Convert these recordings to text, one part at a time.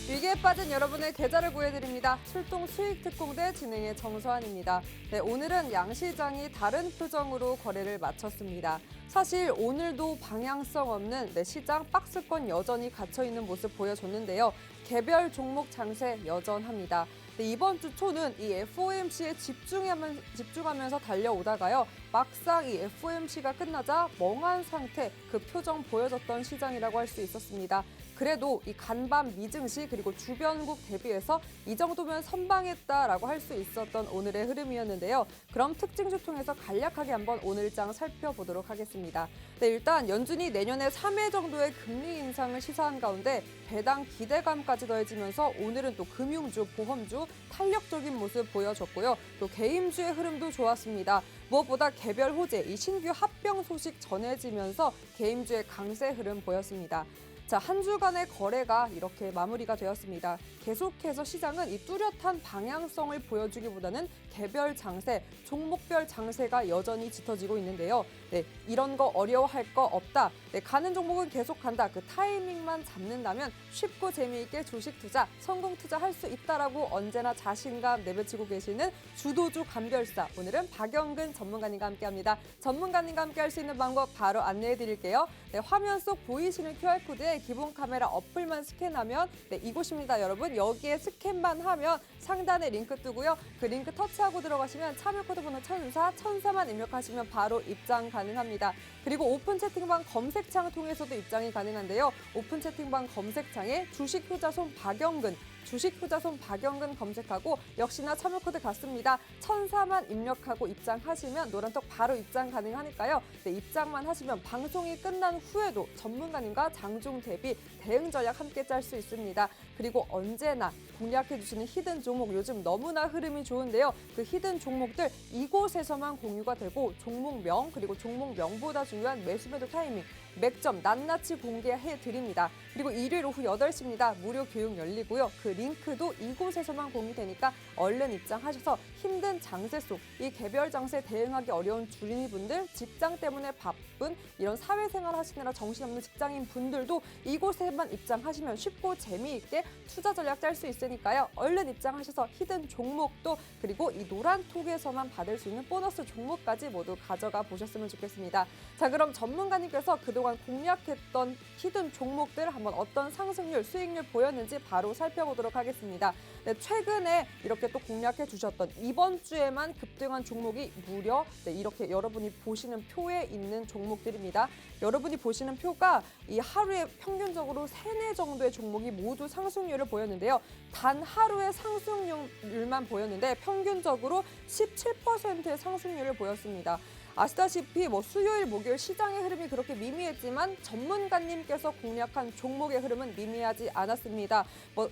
위기에 빠진 여러분의 계좌를 구해드립니다. 출동 수익 특공대 진행의 정서환입니다. 네, 오늘은 양시장이 다른 표정으로 거래를 마쳤습니다. 사실 오늘도 방향성 없는 시장 박스권 여전히 갇혀있는 모습 보여줬는데요. 개별 종목 장세 여전합니다. 이번 주 초는 이 FOMC에 집중하면서 달려오다가요. 막상 이 FOMC가 끝나자 멍한 상태, 그 표정 보여줬던 시장이라고 할 수 있었습니다. 그래도 이 간밤 미증시 그리고 주변국 대비해서 이 정도면 선방했다라고 할 수 있었던 오늘의 흐름이었는데요. 그럼 특징주 통해서 간략하게 한번 오늘장 살펴보도록 하겠습니다. 네, 일단 연준이 내년에 3회 정도의 금리 인상을 시사한 가운데 배당 기대감까지 더해지면서 오늘은 또 금융주, 보험주 탄력적인 모습 보여줬고요. 또 개인주의 흐름도 좋았습니다. 무엇보다 개별 호재, 이 신규 합병 소식 전해지면서 개인주의 강세 흐름 보였습니다. 자, 한 주간의 거래가 이렇게 마무리가 되었습니다. 계속해서 시장은 이 뚜렷한 방향성을 보여주기보다는 개별 장세, 종목별 장세가 여전히 짙어지고 있는데요. 네, 이런 거 어려워할 거 없다. 네, 가는 종목은 계속 간다. 그 타이밍만 잡는다면 쉽고 재미있게 주식 투자, 성공 투자할 수 있다라고 언제나 자신감 내비치고 계시는 주도주 감별사. 오늘은 박영근 전문가님과 함께합니다. 전문가님과 함께할 수 있는 방법 바로 안내해드릴게요. 네, 화면 속 보이시는 QR코드에 기본 카메라 어플만 스캔하면 이곳입니다, 여러분. 여기에 스캔만 하면 상단에 링크 뜨고요. 그 링크 터치하고 들어가시면 참여 코드 번호 1004만 입력하시면 바로 입장 가능합니다. 그리고 오픈 채팅방 검색창 통해서도 입장이 가능한데요. 오픈 채팅방 검색창에 주식 효자손 박영근, 주식 효자손 박영근 검색하고 역시나 참여 코드 같습니다. 1004만 입력하고 입장하시면 노란톡 바로 입장 가능하니까요. 네, 입장만 하시면 방송이 끝난 후에도 전문가님과 장중 대비 대응 전략 함께 짤 수 있습니다. 그리고 언제나 공략해 주시는 히든 종목, 요즘 너무나 흐름이 좋은데요. 그 히든 종목들 이곳에서만 공유가 되고 종목명 그리고 종목명보다 중요한 매수매도 타이밍, 맥점 낱낱이 공개해 드립니다. 그리고 일요일 오후 8시입니다. 무료 교육 열리고요. 그 링크도 이곳에서만 공유되니까 얼른 입장하셔서 힘든 장세 속 이 개별 장세 대응하기 어려운 주린이분들, 직장 때문에 바쁜 이런 사회생활 하시느라 정신없는 직장인 분들도 이곳에만 입장하시면 쉽고 재미있게 투자 전략 짤 수 있으니까요. 얼른 입장하셔서 히든 종목도 그리고 이 노란톡에서만 받을 수 있는 보너스 종목까지 모두 가져가 보셨으면 좋겠습니다. 자, 그럼 전문가님께서 그동안 공략했던 히든 종목들 한번 어떤 상승률, 수익률 보였는지 바로 살펴보도록 하겠습니다. 네, 최근에 이렇게 또 공략해 주셨던 이번 주에만 급등한 종목이 무려 이렇게 여러분이 보시는 표에 있는 종목들입니다. 여러분이 보시는 표가 이 하루에 평균적으로 3, 4 정도의 종목이 모두 상승률을 보였는데요. 단 하루의 상승률만 보였는데 평균적으로 17%의 상승률을 보였습니다. 아시다시피 수요일, 목요일 시장의 흐름이 그렇게 미미했지만 전문가님께서 공략한 종목의 흐름은 미미하지 않았습니다.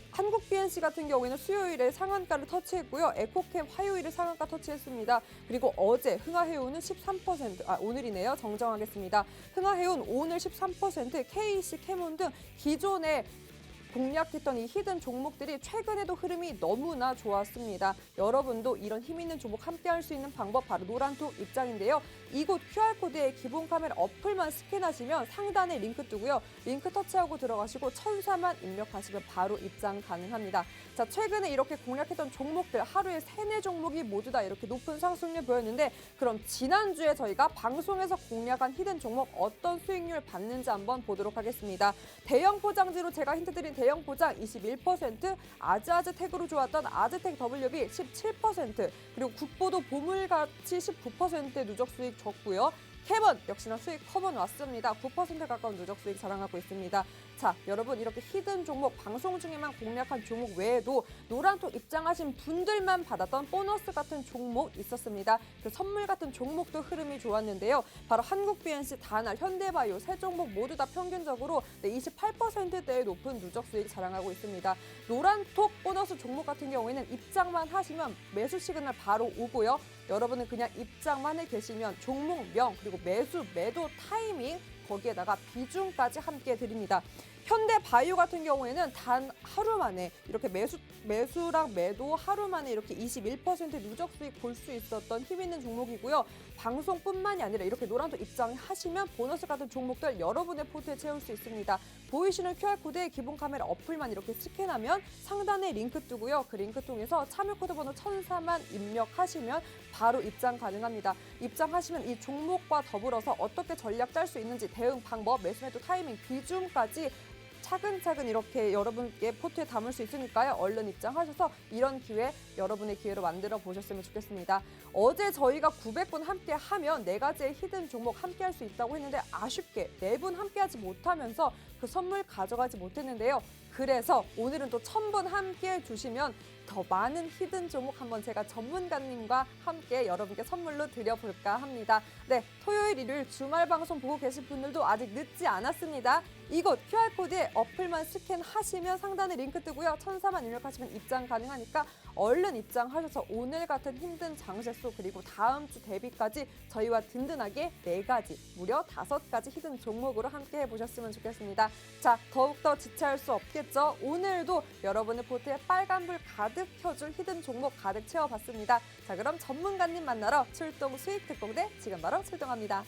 한국 BNC 같은 경우에는 수요일에 상한가를 터치했고요. 에코캠 화요일에 상한가 터치했습니다. 그리고 어제 흥하해운은 13%, 오늘이네요. 정정하겠습니다. 흥하해운 오늘 13%, KC, 캐몬 등 기존의 공략했던 이 히든 종목들이 최근에도 흐름이 너무나 좋았습니다. 여러분도 이런 힘 있는 종목 함께 할 수 있는 방법 바로 노란톡 입장인데요. 이곳 QR코드에 기본 카메라 어플만 스캔하시면 상단에 링크 뜨고요. 링크 터치하고 들어가시고 1004만 입력하시면 바로 입장 가능합니다. 자, 최근에 이렇게 공략했던 종목들 하루에 3, 4 종목이 모두 다 이렇게 높은 상승률 보였는데 그럼 지난주에 저희가 방송에서 공략한 히든 종목 어떤 수익률 받는지 한번 보도록 하겠습니다. 대형 포장지로 제가 힌트 드린 대형 포장 21%, 아즈아즈텍으로 좋았던 아즈텍 WB 17%, 그리고 국보도 보물같이 19%의 누적 수익 줬고요. 캐번 역시나 수익 커번 왔습니다. 9% 가까운 누적 수익 자랑하고 있습니다. 자, 여러분 이렇게 히든 종목 방송 중에만 공략한 종목 외에도 노란톡 입장하신 분들만 받았던 보너스 같은 종목 있었습니다. 그 선물 같은 종목도 흐름이 좋았는데요. 바로 한국 BNC, 다날, 현대바이오 세 종목 모두 다 평균적으로 28%대의 높은 누적 수익 자랑하고 있습니다. 노란톡 보너스 종목 같은 경우에는 입장만 하시면 매수 시그널 바로 오고요. 여러분은 그냥 입장만 해 계시면 종목명 그리고 매수, 매도 타이밍 거기에다가 비중까지 함께 드립니다. 현대바이오 같은 경우에는 단 하루 만에 이렇게 매수랑 매도 하루 만에 이렇게 21% 누적 수익 볼 수 있었던 힘 있는 종목이고요. 방송뿐만이 아니라 이렇게 노란도 입장하시면 보너스 같은 종목들 여러분의 포트에 채울 수 있습니다. 보이시는 QR코드에 기본 카메라 어플만 이렇게 스캔하면 상단에 링크 뜨고요. 그 링크 통해서 참여 코드 번호 1004만 입력하시면 바로 입장 가능합니다. 입장하시면 이 종목과 더불어서 어떻게 전략 짤 수 있는지 대응 방법, 매수 매도 타이밍, 비중까지 차근차근 이렇게 여러분께 포트에 담을 수 있으니까요. 얼른 입장하셔서 이런 기회 여러분의 기회로 만들어 보셨으면 좋겠습니다. 어제 저희가 900분 함께 하면 4가지의 히든 종목 함께 할 수 있다고 했는데 아쉽게 4분 함께 하지 못하면서 그 선물 가져가지 못했는데요. 그래서 오늘은 또 1000분 함께 해주시면 더 많은 히든 종목 한번 제가 전문가님과 함께 여러분께 선물로 드려볼까 합니다. 네, 토요일, 일요일 주말 방송 보고 계신 분들도 아직 늦지 않았습니다. 이곳 QR코드에 어플만 스캔하시면 상단에 링크 뜨고요. 1004만 입력하시면 입장 가능하니까 얼른 입장하셔서 오늘 같은 힘든 장세수 그리고 다음 주 대비까지 저희와 든든하게 4가지, 무려 5가지 히든 종목으로 함께 해보셨으면 좋겠습니다. 자, 더욱더 지체할 수 없겠죠. 오늘도 여러분의 포트에 빨간불 가득 켜줄 히든 종목 가득 채워봤습니다. 자, 그럼 전문가님 만나러 출동 수익 특공대 지금 바로 출동합니다.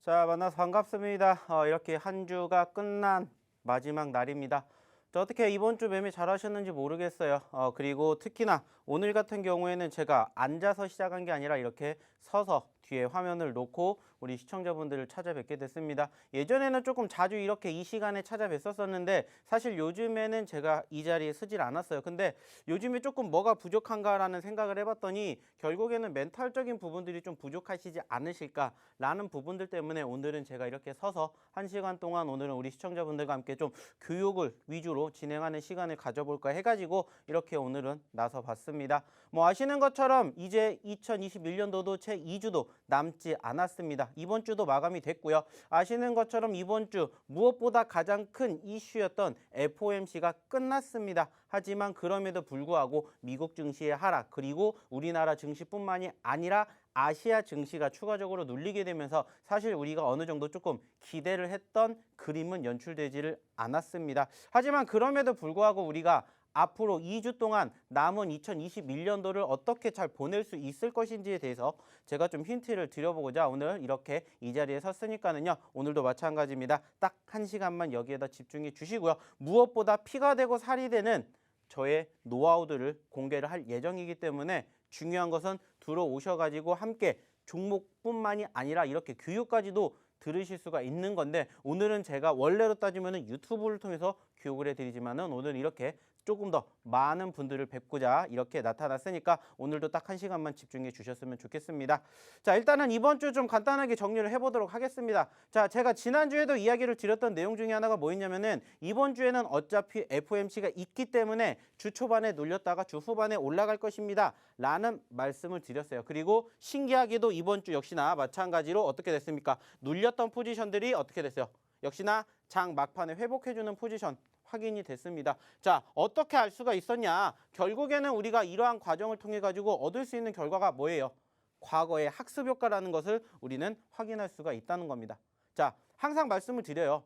자, 만나서 반갑습니다. 이렇게 한 주가 끝난 마지막 날입니다. 어떻게 이번 주 매매 잘 하셨는지 모르겠어요. 그리고 특히나 오늘 같은 경우에는 제가 앉아서 시작한 게 아니라 이렇게 서서 뒤에 화면을 놓고 우리 시청자분들을 찾아뵙게 됐습니다. 예전에는 조금 자주 이렇게 이 시간에 찾아뵀었었는데 사실 요즘에는 제가 이 자리에 서질 않았어요. 근데 요즘에 조금 뭐가 부족한가라는 생각을 해봤더니 결국에는 멘탈적인 부분들이 좀 부족하시지 않으실까라는 부분들 때문에 오늘은 제가 이렇게 서서 1시간 동안 오늘은 우리 시청자분들과 함께 좀 교육을 위주로 진행하는 시간을 가져볼까 해가지고 이렇게 오늘은 나서 봤습니다. 뭐 아시는 것처럼 이제 2021년도도 채 2주도 남지 않았습니다. 이번 주도 마감이 됐고요. 아시는 것처럼 이번 주 무엇보다 가장 큰 이슈였던 FOMC가 끝났습니다. 하지만 그럼에도 불구하고 미국 증시의 하락 그리고 우리나라 증시뿐만이 아니라 아시아 증시가 추가적으로 눌리게 되면서 사실 우리가 어느 정도 조금 기대를 했던 그림은 연출되지를 않았습니다. 하지만 그럼에도 불구하고 우리가 앞으로 2주 동안 남은 2021년도를 어떻게 잘 보낼 수 있을 것인지에 대해서 제가 좀 힌트를 드려보고자 오늘 이렇게 이 자리에 섰으니까는요. 오늘도 마찬가지입니다. 딱 1시간만 여기에다 집중해 주시고요. 무엇보다 피가 되고 살이 되는 저의 노하우들을 공개를 할 예정이기 때문에 중요한 것은 들어오셔가지고 함께 종목뿐만이 아니라 이렇게 교육까지도 들으실 수가 있는 건데 오늘은 제가 원래로 따지면 유튜브를 통해서 교육을 해드리지만은 오늘 이렇게 조금 더 많은 분들을 뵙고자 이렇게 나타났으니까 오늘도 딱 1시간만 집중해 주셨으면 좋겠습니다. 자, 일단은 이번 주 좀 간단하게 정리를 해보도록 하겠습니다. 자, 제가 지난주에도 이야기를 드렸던 내용 중에 하나가 뭐였냐면은 이번 주에는 어차피 FOMC가 있기 때문에 주 초반에 눌렸다가 주 후반에 올라갈 것입니다. 라는 말씀을 드렸어요. 그리고 신기하게도 이번 주 역시나 마찬가지로 어떻게 됐습니까? 눌렸던 포지션들이 어떻게 됐어요? 역시나 장 막판에 회복해주는 포지션 확인이 됐습니다. 자, 어떻게 알 수가 있었냐? 결국에는 우리가 이러한 과정을 통해 가지고 얻을 수 있는 결과가 뭐예요? 과거의 학습 효과라는 것을 우리는 확인할 수가 있다는 겁니다. 자, 항상 말씀을 드려요.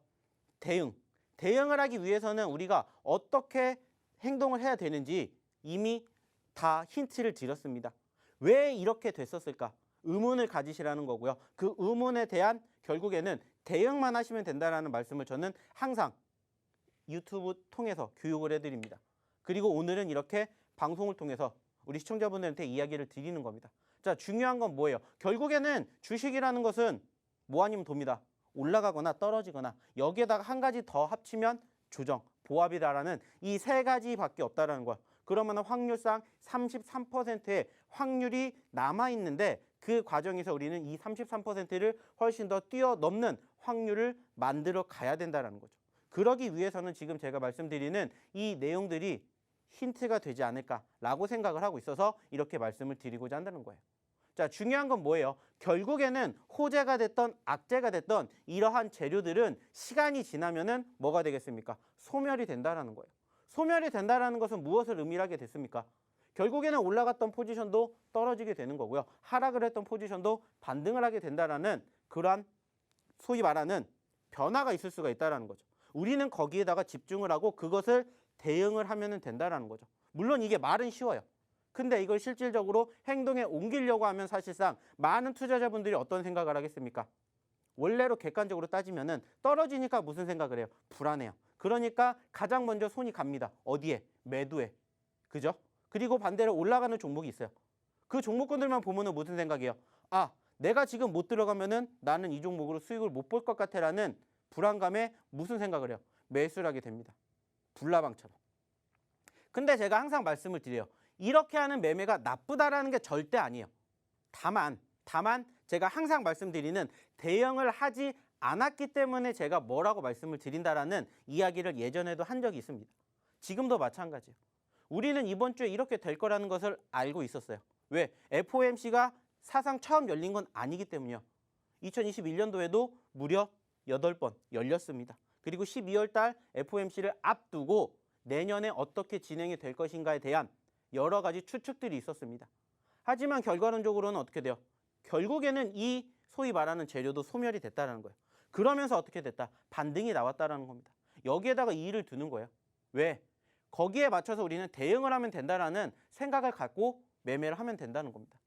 대응을 하기 위해서는 우리가 어떻게 행동을 해야 되는지 이미 다 힌트를 드렸습니다. 왜 이렇게 됐었을까? 의문을 가지시라는 거고요. 그 의문에 대한 결국에는 대응만 하시면 된다는 말씀을 저는 항상 유튜브 통해서 교육을 해드립니다. 그리고 오늘은 이렇게 방송을 통해서 우리 시청자분들한테 이야기를 드리는 겁니다. 자, 중요한 건 뭐예요? 결국에는 주식이라는 것은 뭐 아니면 돕니다. 올라가거나 떨어지거나 여기에다가 한 가지 더 합치면 조정, 보합이다라는 이 3가지밖에 없다라는 거예요. 그러면 확률상 33%의 확률이 남아있는데 그 과정에서 우리는 이 33%를 훨씬 더 뛰어넘는 확률을 만들어 가야 된다는 거죠. 그러기 위해서는 지금 제가 말씀드리는 이 내용들이 힌트가 되지 않을까라고 생각을 하고 있어서 이렇게 말씀을 드리고자 한다는 거예요. 자, 중요한 건 뭐예요? 결국에는 호재가 됐던 악재가 됐던 이러한 재료들은 시간이 지나면은 뭐가 되겠습니까? 소멸이 된다라는 거예요. 소멸이 된다라는 것은 무엇을 의미하게 됐습니까? 결국에는 올라갔던 포지션도 떨어지게 되는 거고요. 하락을 했던 포지션도 반등을 하게 된다라는 그러한 소위 말하는 변화가 있을 수가 있다라는 거죠. 우리는 거기에다가 집중을 하고 그것을 대응을 하면 된다라는 거죠. 물론 이게 말은 쉬워요. 근데 이걸 실질적으로 행동에 옮기려고 하면 사실상 많은 투자자분들이 어떤 생각을 하겠습니까? 원래로 객관적으로 따지면은 떨어지니까 무슨 생각을 해요? 불안해요. 그러니까 가장 먼저 손이 갑니다. 어디에? 매도에. 그죠? 그리고 반대로 올라가는 종목이 있어요. 그 종목군들만 보면은 무슨 생각이에요? 아, 내가 지금 못 들어가면은 나는 이 종목으로 수익을 못 볼 것 같아라는 불안감에 무슨 생각을 해요? 매수를 하게 됩니다. 불나방처럼. 근데 제가 항상 말씀을 드려요. 이렇게 하는 매매가 나쁘다라는 게 절대 아니에요. 다만 제가 항상 말씀드리는 대응을 하지 않았기 때문에 제가 뭐라고 말씀을 드린다라는 이야기를 예전에도 한 적이 있습니다. 지금도 마찬가지예요. 우리는 이번 주에 이렇게 될 거라는 것을 알고 있었어요. 왜? FOMC가 사상 처음 열린 건 아니기 때문이요. 2021년도에도 무려 8번 열렸습니다. 그리고 12월 달 FOMC를 앞두고 내년에 어떻게 진행이 될 것인가에 대한 여러 가지 추측들이 있었습니다. 하지만 결과론적으로는 어떻게 돼요? 결국에는 이 소위 말하는 재료도 소멸이 됐다는 거예요. 그러면서 어떻게 됐다? 반등이 나왔다는 겁니다. 여기에다가 이의를 두는 거예요. 왜? 거기에 맞춰서 우리는 대응을 하면 된다라는 생각을 갖고 매매를 하면 된다는 겁니다.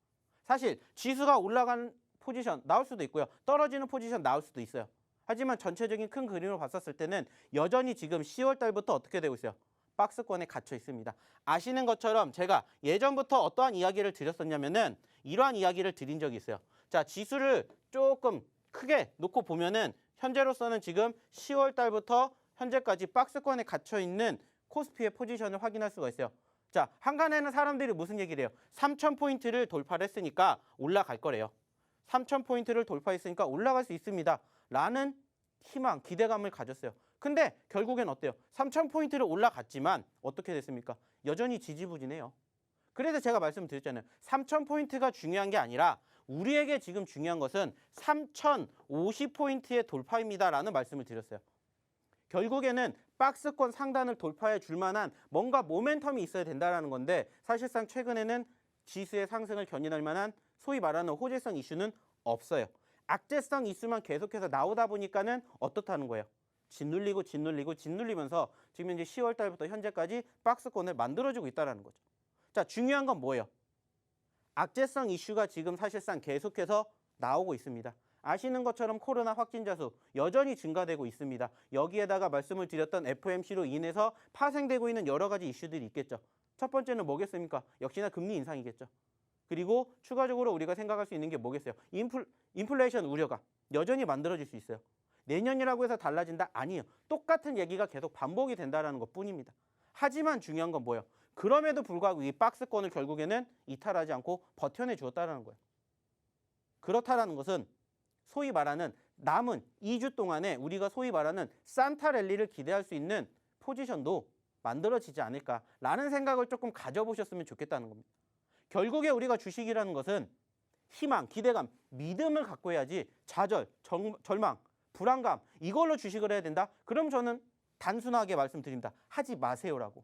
사실 지수가 올라가는 포지션 나올 수도 있고요. 떨어지는 포지션 나올 수도 있어요. 하지만 전체적인 큰 그림으로 봤었을 때는 여전히 지금 10월 달부터 어떻게 되고 있어요? 박스권에 갇혀 있습니다. 아시는 것처럼 제가 예전부터 어떠한 이야기를 드렸었냐면은 이러한 이야기를 드린 적이 있어요. 자, 지수를 조금 크게 놓고 보면은 현재로서는 지금 10월 달부터 현재까지 박스권에 갇혀 있는 코스피의 포지션을 확인할 수가 있어요. 자, 한간에는 사람들이 무슨 얘기를 해요? 3,000포인트를 돌파를 했으니까 올라갈 거래요. 3,000포인트를 돌파했으니까 올라갈 수 있습니다. 라는 희망, 기대감을 가졌어요. 근데 결국엔 어때요? 3,000포인트를 올라갔지만 어떻게 됐습니까? 여전히 지지부진해요. 그래서 제가 말씀드렸잖아요. 3,000포인트가 중요한 게 아니라 우리에게 지금 중요한 것은 3,050포인트의 돌파입니다라는 말씀을 드렸어요. 결국에는 박스권 상단을 돌파해 줄 만한 뭔가 모멘텀이 있어야 된다는 건데 사실상 최근에는 지수의 상승을 견인할 만한 소위 말하는 호재성 이슈는 없어요. 악재성 이슈만 계속해서 나오다 보니까는 어떻다는 거예요? 짓눌리면서 지금 이제 10월 달부터 현재까지 박스권을 만들어주고 있다는 거죠. 자, 중요한 건 뭐예요? 악재성 이슈가 지금 사실상 계속해서 나오고 있습니다. 아시는 것처럼 코로나 확진자 수 여전히 증가되고 있습니다. 여기에다가 말씀을 드렸던 FOMC로 인해서 파생되고 있는 여러 가지 이슈들이 있겠죠. 첫 번째는 뭐겠습니까? 역시나 금리 인상이겠죠. 그리고 추가적으로 우리가 생각할 수 있는 게 뭐겠어요? 인플레이션 우려가 여전히 만들어질 수 있어요. 내년이라고 해서 달라진다? 아니에요. 똑같은 얘기가 계속 반복이 된다는 것뿐입니다. 하지만 중요한 건 뭐예요? 그럼에도 불구하고 이 박스권을 결국에는 이탈하지 않고 버텨내 주었다는 거예요. 그렇다라는 것은 소위 말하는 남은 2주 동안에 우리가 소위 말하는 산타 랠리를 기대할 수 있는 포지션도 만들어지지 않을까라는 생각을 조금 가져보셨으면 좋겠다는 겁니다. 결국에 우리가 주식이라는 것은 희망, 기대감, 믿음을 갖고 해야지 좌절, 절망, 불안감 이걸로 주식을 해야 된다? 그럼 저는 단순하게 말씀드립니다. 하지 마세요라고.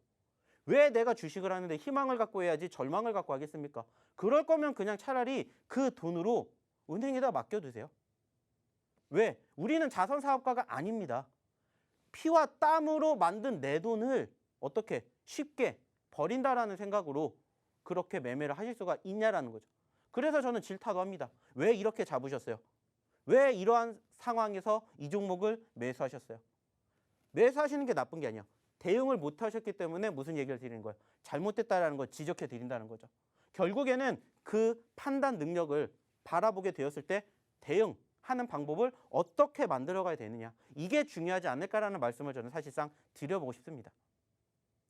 왜 내가 주식을 하는데 희망을 갖고 해야지 절망을 갖고 하겠습니까? 그럴 거면 그냥 차라리 그 돈으로 은행에다 맡겨두세요. 왜? 우리는 자선사업가가 아닙니다. 피와 땀으로 만든 내 돈을 어떻게 쉽게 버린다라는 생각으로 그렇게 매매를 하실 수가 있냐라는 거죠. 그래서 저는 질타도 합니다. 왜 이렇게 잡으셨어요? 왜 이러한 상황에서 이 종목을 매수하셨어요? 매수하시는 게 나쁜 게 아니야. 대응을 못 하셨기 때문에 무슨 얘기를 드리는 거예요? 잘못됐다라는 걸 지적해 드린다는 거죠. 결국에는 그 판단 능력을 바라보게 되었을 때 대응하는 방법을 어떻게 만들어가야 되느냐. 이게 중요하지 않을까라는 말씀을 저는 사실상 드려보고 싶습니다.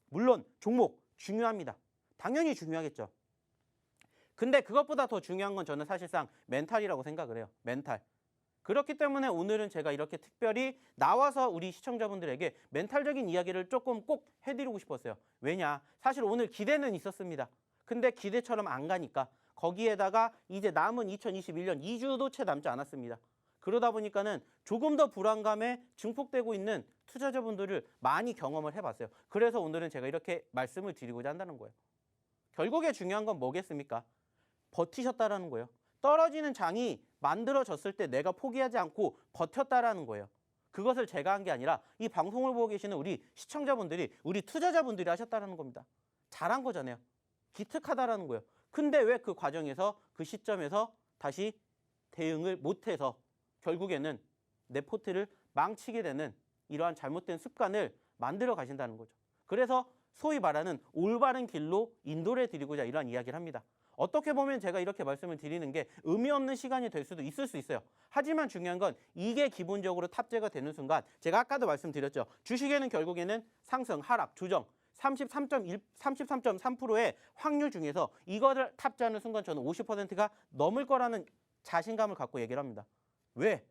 물론 종목 중요합니다. 당연히 중요하겠죠. 근데 그것보다 더 중요한 건 저는 사실상 멘탈이라고 생각을 해요. 멘탈. 그렇기 때문에 오늘은 제가 이렇게 특별히 나와서 우리 시청자분들에게 멘탈적인 이야기를 조금 꼭 해드리고 싶었어요. 왜냐? 사실 오늘 기대는 있었습니다. 근데 기대처럼 안 가니까 거기에다가 이제 남은 2021년 2주도 채 남지 않았습니다. 그러다 보니까는 조금 더 불안감에 증폭되고 있는 투자자분들을 많이 경험을 해봤어요. 그래서 오늘은 제가 이렇게 말씀을 드리고자 한다는 거예요. 결국에 중요한 건 뭐겠습니까? 버티셨다라는 거예요. 떨어지는 장이 만들어졌을 때 내가 포기하지 않고 버텼다라는 거예요. 그것을 제가 한 게 아니라 이 방송을 보고 계시는 우리 시청자분들이, 우리 투자자분들이 하셨다라는 겁니다. 잘한 거잖아요. 기특하다라는 거예요. 근데 왜 그 과정에서 그 시점에서 다시 대응을 못해서 결국에는 내 포트를 망치게 되는 이러한 잘못된 습관을 만들어 가신다는 거죠. 그래서 소위 말하는 올바른 길로 인도를 드리고자 이러한 이야기를 합니다. 어떻게 보면 제가 이렇게 말씀을 드리는 게 의미 없는 시간이 될 수도 있을 수 있어요. 하지만 중요한 건 이게 기본적으로 탑재가 되는 순간 제가 아까도 말씀드렸죠. 주식에는 결국에는 상승, 하락, 조정 33.3%의 확률 중에서 이거를 탑재하는 순간 저는 50%가 넘을 거라는 자신감을 갖고 얘기를 합니다. 왜?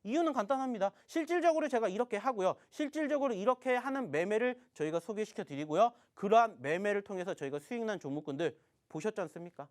이유는 간단합니다. 실질적으로 제가 이렇게 하고요. 실질적으로 이렇게 하는 매매를 저희가 소개시켜 드리고요. 그러한 매매를 통해서 저희가 수익 난 종목군들 보셨지 않습니까?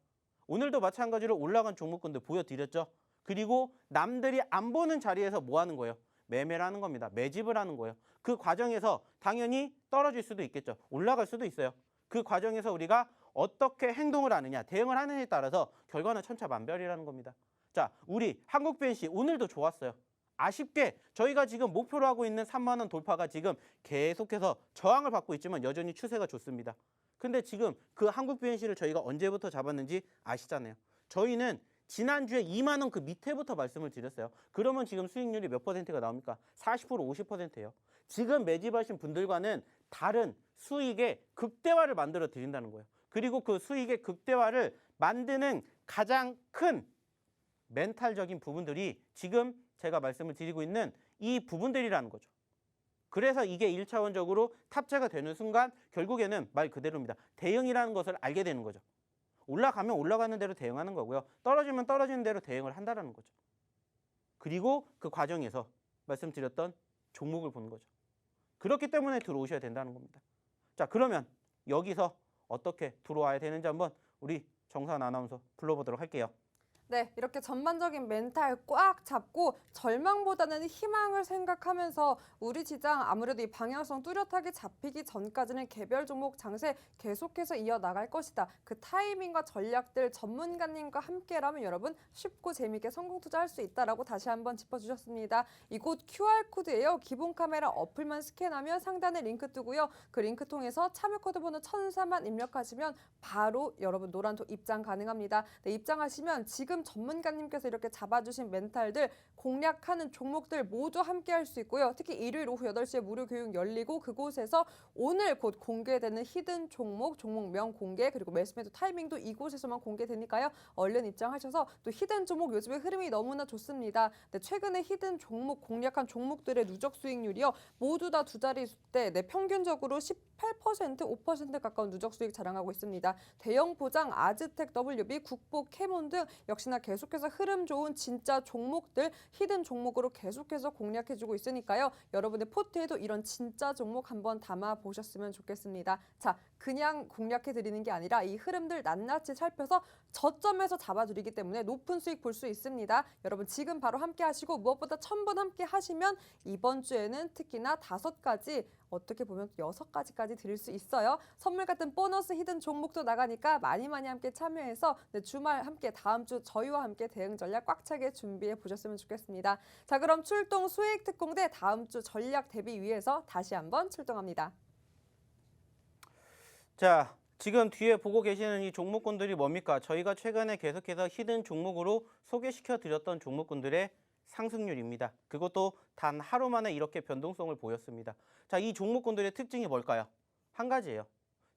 오늘도 마찬가지로 올라간 종목군들 보여드렸죠. 그리고 남들이 안 보는 자리에서 뭐 하는 거예요? 매매를 하는 겁니다. 매집을 하는 거예요. 그 과정에서 당연히 떨어질 수도 있겠죠. 올라갈 수도 있어요. 그 과정에서 우리가 어떻게 행동을 하느냐, 대응을 하느냐에 따라서 결과는 천차만별이라는 겁니다. 자, 우리 한국변시 오늘도 좋았어요. 아쉽게 저희가 지금 목표로 하고 있는 3만 원 돌파가 지금 계속해서 저항을 받고 있지만 여전히 추세가 좋습니다. 근데 지금 그 한국변시를 저희가 언제부터 잡았는지 아시잖아요. 저희는 지난주에 2만 원 그 밑에부터 말씀을 드렸어요. 그러면 지금 수익률이 몇 퍼센트가 나옵니까? 40%, 50%예요. 지금 매집하신 분들과는 다른 수익의 극대화를 만들어 드린다는 거예요. 그리고 그 수익의 극대화를 만드는 가장 큰 멘탈적인 부분들이 지금 제가 말씀을 드리고 있는 이 부분들이라는 거죠. 그래서 이게 1차원적으로 탑재가 되는 순간 결국에는 말 그대로입니다. 대응이라는 것을 알게 되는 거죠. 올라가면 올라가는 대로 대응하는 거고요. 떨어지면 떨어지는 대로 대응을 한다는 거죠. 그리고 그 과정에서 말씀드렸던 종목을 보는 거죠. 그렇기 때문에 들어오셔야 된다는 겁니다. 자, 그러면 여기서 어떻게 들어와야 되는지 한번 우리 정선 아나운서 불러보도록 할게요. 네, 이렇게 전반적인 멘탈 꽉 잡고 절망보다는 희망을 생각하면서 우리 시장 아무래도 이 방향성 뚜렷하게 잡히기 전까지는 개별 종목 장세 계속해서 이어나갈 것이다. 그 타이밍과 전략들 전문가님과 함께라면 여러분 쉽고 재미있게 성공 투자할 수 있다라고 다시 한번 짚어주셨습니다. 이곳 QR코드예요. 기본 카메라 어플만 스캔하면 상단에 링크 뜨고요. 그 링크 통해서 참여 코드 번호 1004만 입력하시면 바로 여러분 노란톡 입장 가능합니다. 네, 입장하시면 지금 전문가님께서 이렇게 잡아주신 멘탈들 공략하는 종목들 모두 함께 할 수 있고요. 특히 일요일 오후 8시에 무료 교육 열리고 그곳에서 오늘 곧 공개되는 히든 종목명 공개 그리고 매수매도 타이밍도 이곳에서만 공개되니까요. 얼른 입장하셔서 또 히든 종목 요즘에 흐름이 너무나 좋습니다. 네, 최근에 히든 종목 공략한 종목들의 누적 수익률이요. 모두 다 두 자릿수대 평균적으로 18%, 5% 가까운 누적 수익 자랑하고 있습니다. 대형 보장, 아즈텍, WB, 국보, 캐몬 등 역시나 계속해서 흐름 좋은 진짜 종목들 히든 종목으로 계속해서 공략해주고 있으니까요. 여러분의 포트에도 이런 진짜 종목 한번 담아 보셨으면 좋겠습니다. 자, 그냥 공략해드리는 게 아니라 이 흐름들 낱낱이 살펴서 저점에서 잡아드리기 때문에 높은 수익 볼 수 있습니다. 여러분 지금 바로 함께 하시고 무엇보다 1000번 함께 하시면 이번 주에는 특히나 5가지 어떻게 보면 6가지까지 드릴 수 있어요. 선물 같은 보너스 히든 종목도 나가니까 많이 함께 참여해서 주말 함께 다음 주 저희와 함께 대응 전략 꽉 차게 준비해 보셨으면 좋겠습니다. 자, 그럼 출동 수익 특공대 다음 주 전략 대비 위해서 다시 한번 출동합니다. 자, 지금 뒤에 보고 계시는 이 종목군들이 뭡니까? 저희가 최근에 계속해서 히든 종목으로 소개시켜 드렸던 종목군들의 상승률입니다. 그것도 단 하루 만에 이렇게 변동성을 보였습니다. 자, 이 종목군들의 특징이 뭘까요? 한 가지예요.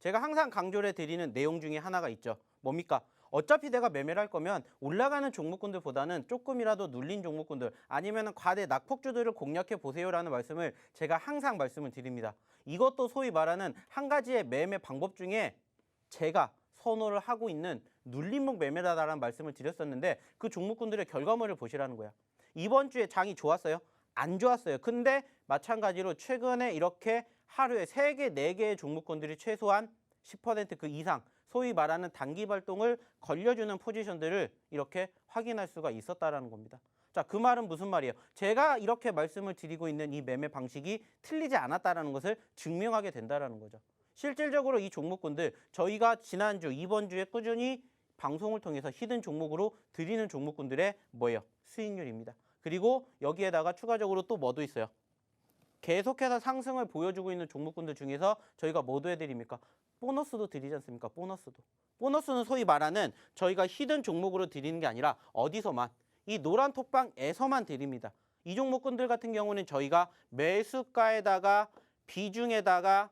제가 항상 강조를 해드리는 내용 중에 하나가 있죠. 뭡니까? 어차피 내가 매매를 할 거면 올라가는 종목군들보다는 조금이라도 눌린 종목군들 아니면 과대 낙폭주들을 공략해 보세요라는 말씀을 제가 항상 말씀을 드립니다. 이것도 소위 말하는 한 가지의 매매 방법 중에 제가 선호를 하고 있는 눌림목 매매다라는 말씀을 드렸었는데 그 종목군들의 결과물을 보시라는 거야. 이번 주에 장이 좋았어요? 안 좋았어요. 근데 마찬가지로 최근에 이렇게 하루에 3개, 4개의 종목군들이 최소한 10%그 이상 소위 말하는 단기 발동을 걸려주는 포지션들을 이렇게 확인할 수가 있었다라는 겁니다. 자, 그 말은 무슨 말이에요? 제가 이렇게 말씀을 드리고 있는 이 매매 방식이 틀리지 않았다라는 것을 증명하게 된다라는 거죠. 실질적으로 이 종목군들 저희가 지난주, 이번 주에 꾸준히 방송을 통해서 히든 종목으로 드리는 종목군들의 뭐예요? 수익률입니다. 그리고 여기에다가 추가적으로 또 뭐도 있어요? 계속해서 상승을 보여주고 있는 종목군들 중에서 저희가 뭐도 해드립니까? 보너스도 드리지 않습니까? 보너스도. 보너스는 소위 말하는 저희가 히든 종목으로 드리는 게 아니라 어디서만? 이 노란 톡방에서만 드립니다. 이 종목군들 같은 경우는 저희가 매수가에다가 비중에다가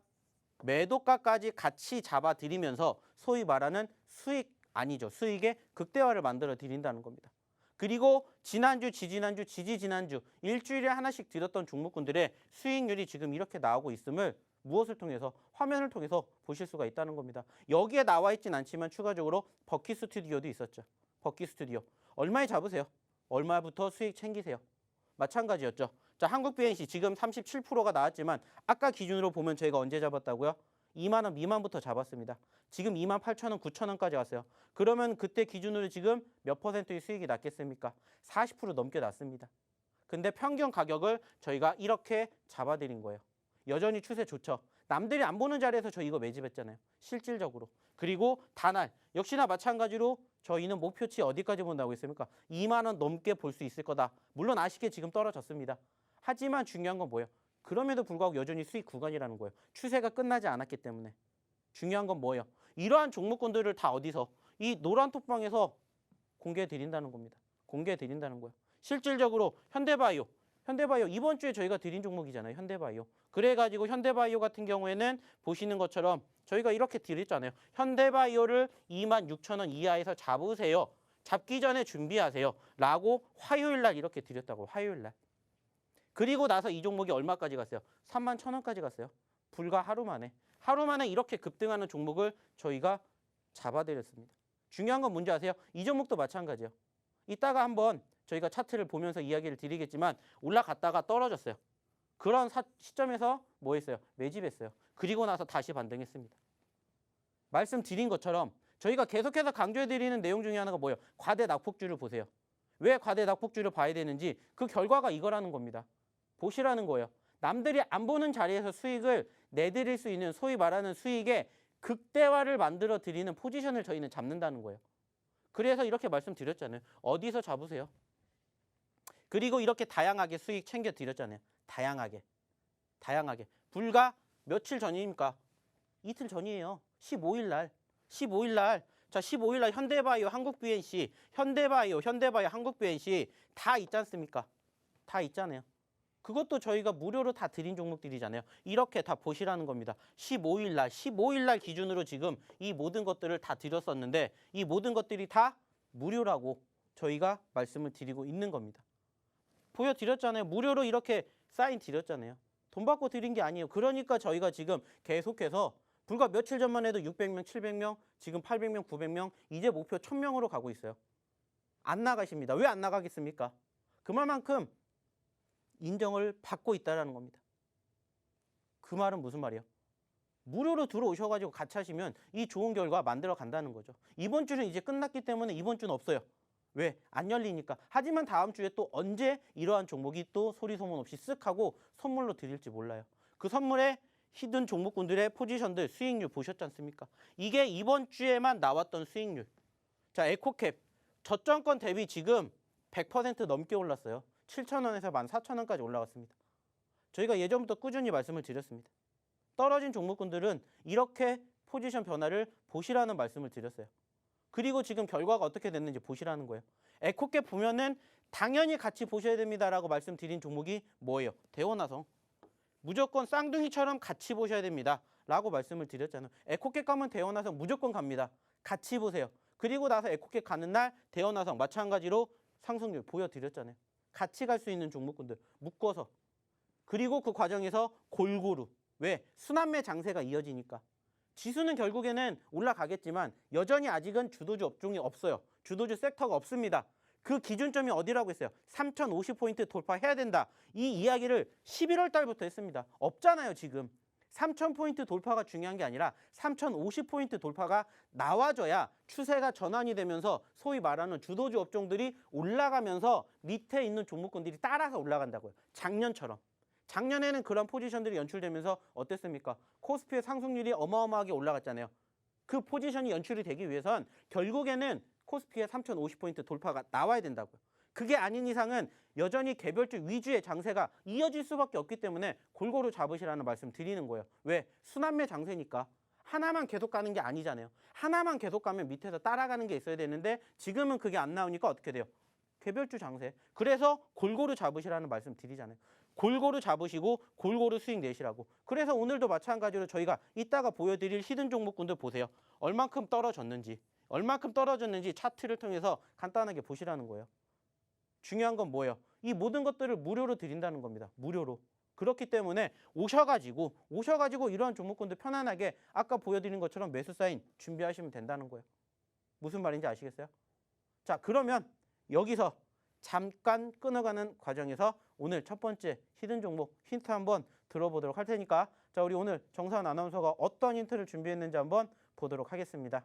매도가까지 같이 잡아 드리면서 소위 말하는 수익의 극대화를 만들어 드린다는 겁니다. 그리고 지난주, 지지난주, 지지지난주 일주일에 하나씩 드렸던 종목군들의 수익률이 지금 이렇게 나오고 있음을 무엇을 통해서? 화면을 통해서 보실 수가 있다는 겁니다. 여기에 나와 있진 않지만 추가적으로 버킷 스튜디오도 있었죠. 버킷 스튜디오. 얼마에 잡으세요? 얼마부터 수익 챙기세요? 마찬가지였죠. 자, 한국 BNC 지금 37%가 나왔지만 아까 기준으로 보면 저희가 언제 잡았다고요? 2만 원 미만부터 잡았습니다. 지금 2만 8천 원, 9천 원까지 왔어요. 그러면 그때 기준으로 지금 몇 퍼센트의 수익이 났겠습니까? 40% 넘게 났습니다. 근데 평균 가격을 저희가 이렇게 잡아드린 거예요. 여전히 추세 좋죠. 남들이 안 보는 자리에서 저 이거 매집했잖아요. 실질적으로. 그리고 단알. 역시나 마찬가지로 저희는 목표치 어디까지 본다고 했습니까? 2만 원 넘게 볼 수 있을 거다. 물론 아쉽게 지금 떨어졌습니다. 하지만 중요한 건 뭐예요? 그럼에도 불구하고 여전히 수익 구간이라는 거예요. 추세가 끝나지 않았기 때문에. 중요한 건 뭐예요? 이러한 종목군들을 다 어디서? 이 노란 톡방에서 공개해 드린다는 겁니다. 공개해 드린다는 거예요. 실질적으로 현대바이오 이번 주에 저희가 드린 종목이잖아요. 현대바이오. 그래가지고 현대바이오 같은 경우에는 보시는 것처럼 저희가 이렇게 드렸잖아요. 현대바이오를 26,000원 이하에서 잡으세요. 잡기 전에 준비하세요. 라고 화요일 날 이렇게 드렸다고. 화요일 날. 그리고 나서 이 종목이 얼마까지 갔어요? 31,000원까지 갔어요. 불과 하루 만에. 하루 만에 이렇게 급등하는 종목을 저희가 잡아드렸습니다. 중요한 건 뭔지 아세요? 이 종목도 마찬가지예요. 이따가 한번 저희가 차트를 보면서 이야기를 드리겠지만 올라갔다가 떨어졌어요. 그런 시점에서 뭐 했어요? 매집했어요. 그리고 나서 다시 반등했습니다. 말씀드린 것처럼 저희가 계속해서 강조해드리는 내용 중에 하나가 뭐예요? 과대 낙폭주를 보세요. 왜 과대 낙폭주를 봐야 되는지 그 결과가 이거라는 겁니다. 보시라는 거예요. 남들이 안 보는 자리에서 수익을 내드릴 수 있는 소위 말하는 수익의 극대화를 만들어 드리는 포지션을 저희는 잡는다는 거예요. 그래서 이렇게 말씀드렸잖아요. 어디서 잡으세요? 그리고 이렇게 다양하게 수익 챙겨 드렸잖아요. 다양하게. 불과 며칠 전입니까? 이틀 전이에요. 15일 날. 자, 15일 날 현대바이오, 한국 BNC, 현대바이오, 한국 BNC 다 있지 않습니까? 다 있잖아요. 그것도 저희가 무료로 다 드린 종목들이잖아요. 이렇게 다 보시라는 겁니다. 15일 날 기준으로 지금 이 모든 것들을 다 드렸었는데 이 모든 것들이 다 무료라고 저희가 말씀을 드리고 있는 겁니다. 보여드렸잖아요. 무료로 이렇게 사인 드렸잖아요. 돈 받고 드린 게 아니에요. 그러니까 저희가 지금 계속해서 불과 며칠 전만 해도 600명, 700명, 지금 800명, 900명, 이제 목표 1000명으로 가고 있어요. 안 나가십니다. 왜 안 나가겠습니까? 그만큼 인정을 받고 있다는 겁니다. 그 말은 무슨 말이에요? 무료로 들어오셔가지고 같이 하시면 이 좋은 결과 만들어 간다는 거죠. 이번 주는 이제 끝났기 때문에 이번 주는 없어요. 왜? 안 열리니까. 하지만 다음 주에 또 언제 이러한 종목이 또 소리 소문 없이 쓱 하고 선물로 드릴지 몰라요. 그 선물에 히든 종목군들의 포지션들 수익률 보셨지 않습니까? 이게 이번 주에만 나왔던 수익률. 자, 에코캡 저점권 대비 지금 100% 넘게 올랐어요. 7,000원에서 14,000원까지 올라갔습니다. 저희가 예전부터 꾸준히 말씀을 드렸습니다. 떨어진 종목군들은 이렇게 포지션 변화를 보시라는 말씀을 드렸어요. 그리고 지금 결과가 어떻게 됐는지 보시라는 거예요. 에코캡 보면은 당연히 같이 보셔야 됩니다라고 말씀드린 종목이 뭐예요? 대원화성. 무조건 쌍둥이처럼 같이 보셔야 됩니다. 라고 말씀을 드렸잖아요. 에코캡 가면 대원화성 무조건 갑니다. 같이 보세요. 그리고 나서 에코캡 가는 날 대원화성 마찬가지로 상승률 보여드렸잖아요. 같이 갈 수 있는 종목군들 묶어서. 그리고 그 과정에서 골고루. 왜? 순환매 장세가 이어지니까. 지수는 결국에는 올라가겠지만 여전히 아직은 주도주 업종이 없어요. 주도주 섹터가 없습니다. 그 기준점이 어디라고 했어요? 3,050포인트 돌파해야 된다. 이 이야기를 11월 달부터 했습니다. 없잖아요, 지금. 3,000포인트 돌파가 중요한 게 아니라 3,050포인트 돌파가 나와줘야 추세가 전환이 되면서 소위 말하는 주도주 업종들이 올라가면서 밑에 있는 종목군들이 따라서 올라간다고요. 작년처럼. 작년에는 그런 포지션들이 연출되면서 어땠습니까? 코스피의 상승률이 어마어마하게 올라갔잖아요. 그 포지션이 연출이 되기 위해선 결국에는 코스피의 3,050포인트 돌파가 나와야 된다고요. 그게 아닌 이상은 여전히 개별주 위주의 장세가 이어질 수밖에 없기 때문에 골고루 잡으시라는 말씀 드리는 거예요. 왜? 순환매 장세니까. 하나만 계속 가는 게 아니잖아요. 하나만 계속 가면 밑에서 따라가는 게 있어야 되는데 지금은 그게 안 나오니까 어떻게 돼요? 개별주 장세. 그래서 골고루 잡으시라는 말씀 드리잖아요. 골고루 잡으시고 골고루 수익 내시라고. 그래서 오늘도 마찬가지로 저희가 이따가 보여드릴 히든 종목군들 보세요. 얼만큼 떨어졌는지, 얼만큼 떨어졌는지 차트를 통해서 간단하게 보시라는 거예요. 중요한 건 뭐예요? 이 모든 것들을 무료로 드린다는 겁니다. 무료로. 그렇기 때문에 오셔가지고 이러한 종목군들 편안하게 아까 보여드린 것처럼 매수 사인 준비하시면 된다는 거예요. 무슨 말인지 아시겠어요? 자, 그러면 여기서 잠깐 끊어가는 과정에서 오늘 첫 번째 히든 종목 힌트 한번 들어보도록 할 테니까 자, 우리 오늘 정사은 아나운서가 어떤 힌트를 준비했는지 한번 보도록 하겠습니다.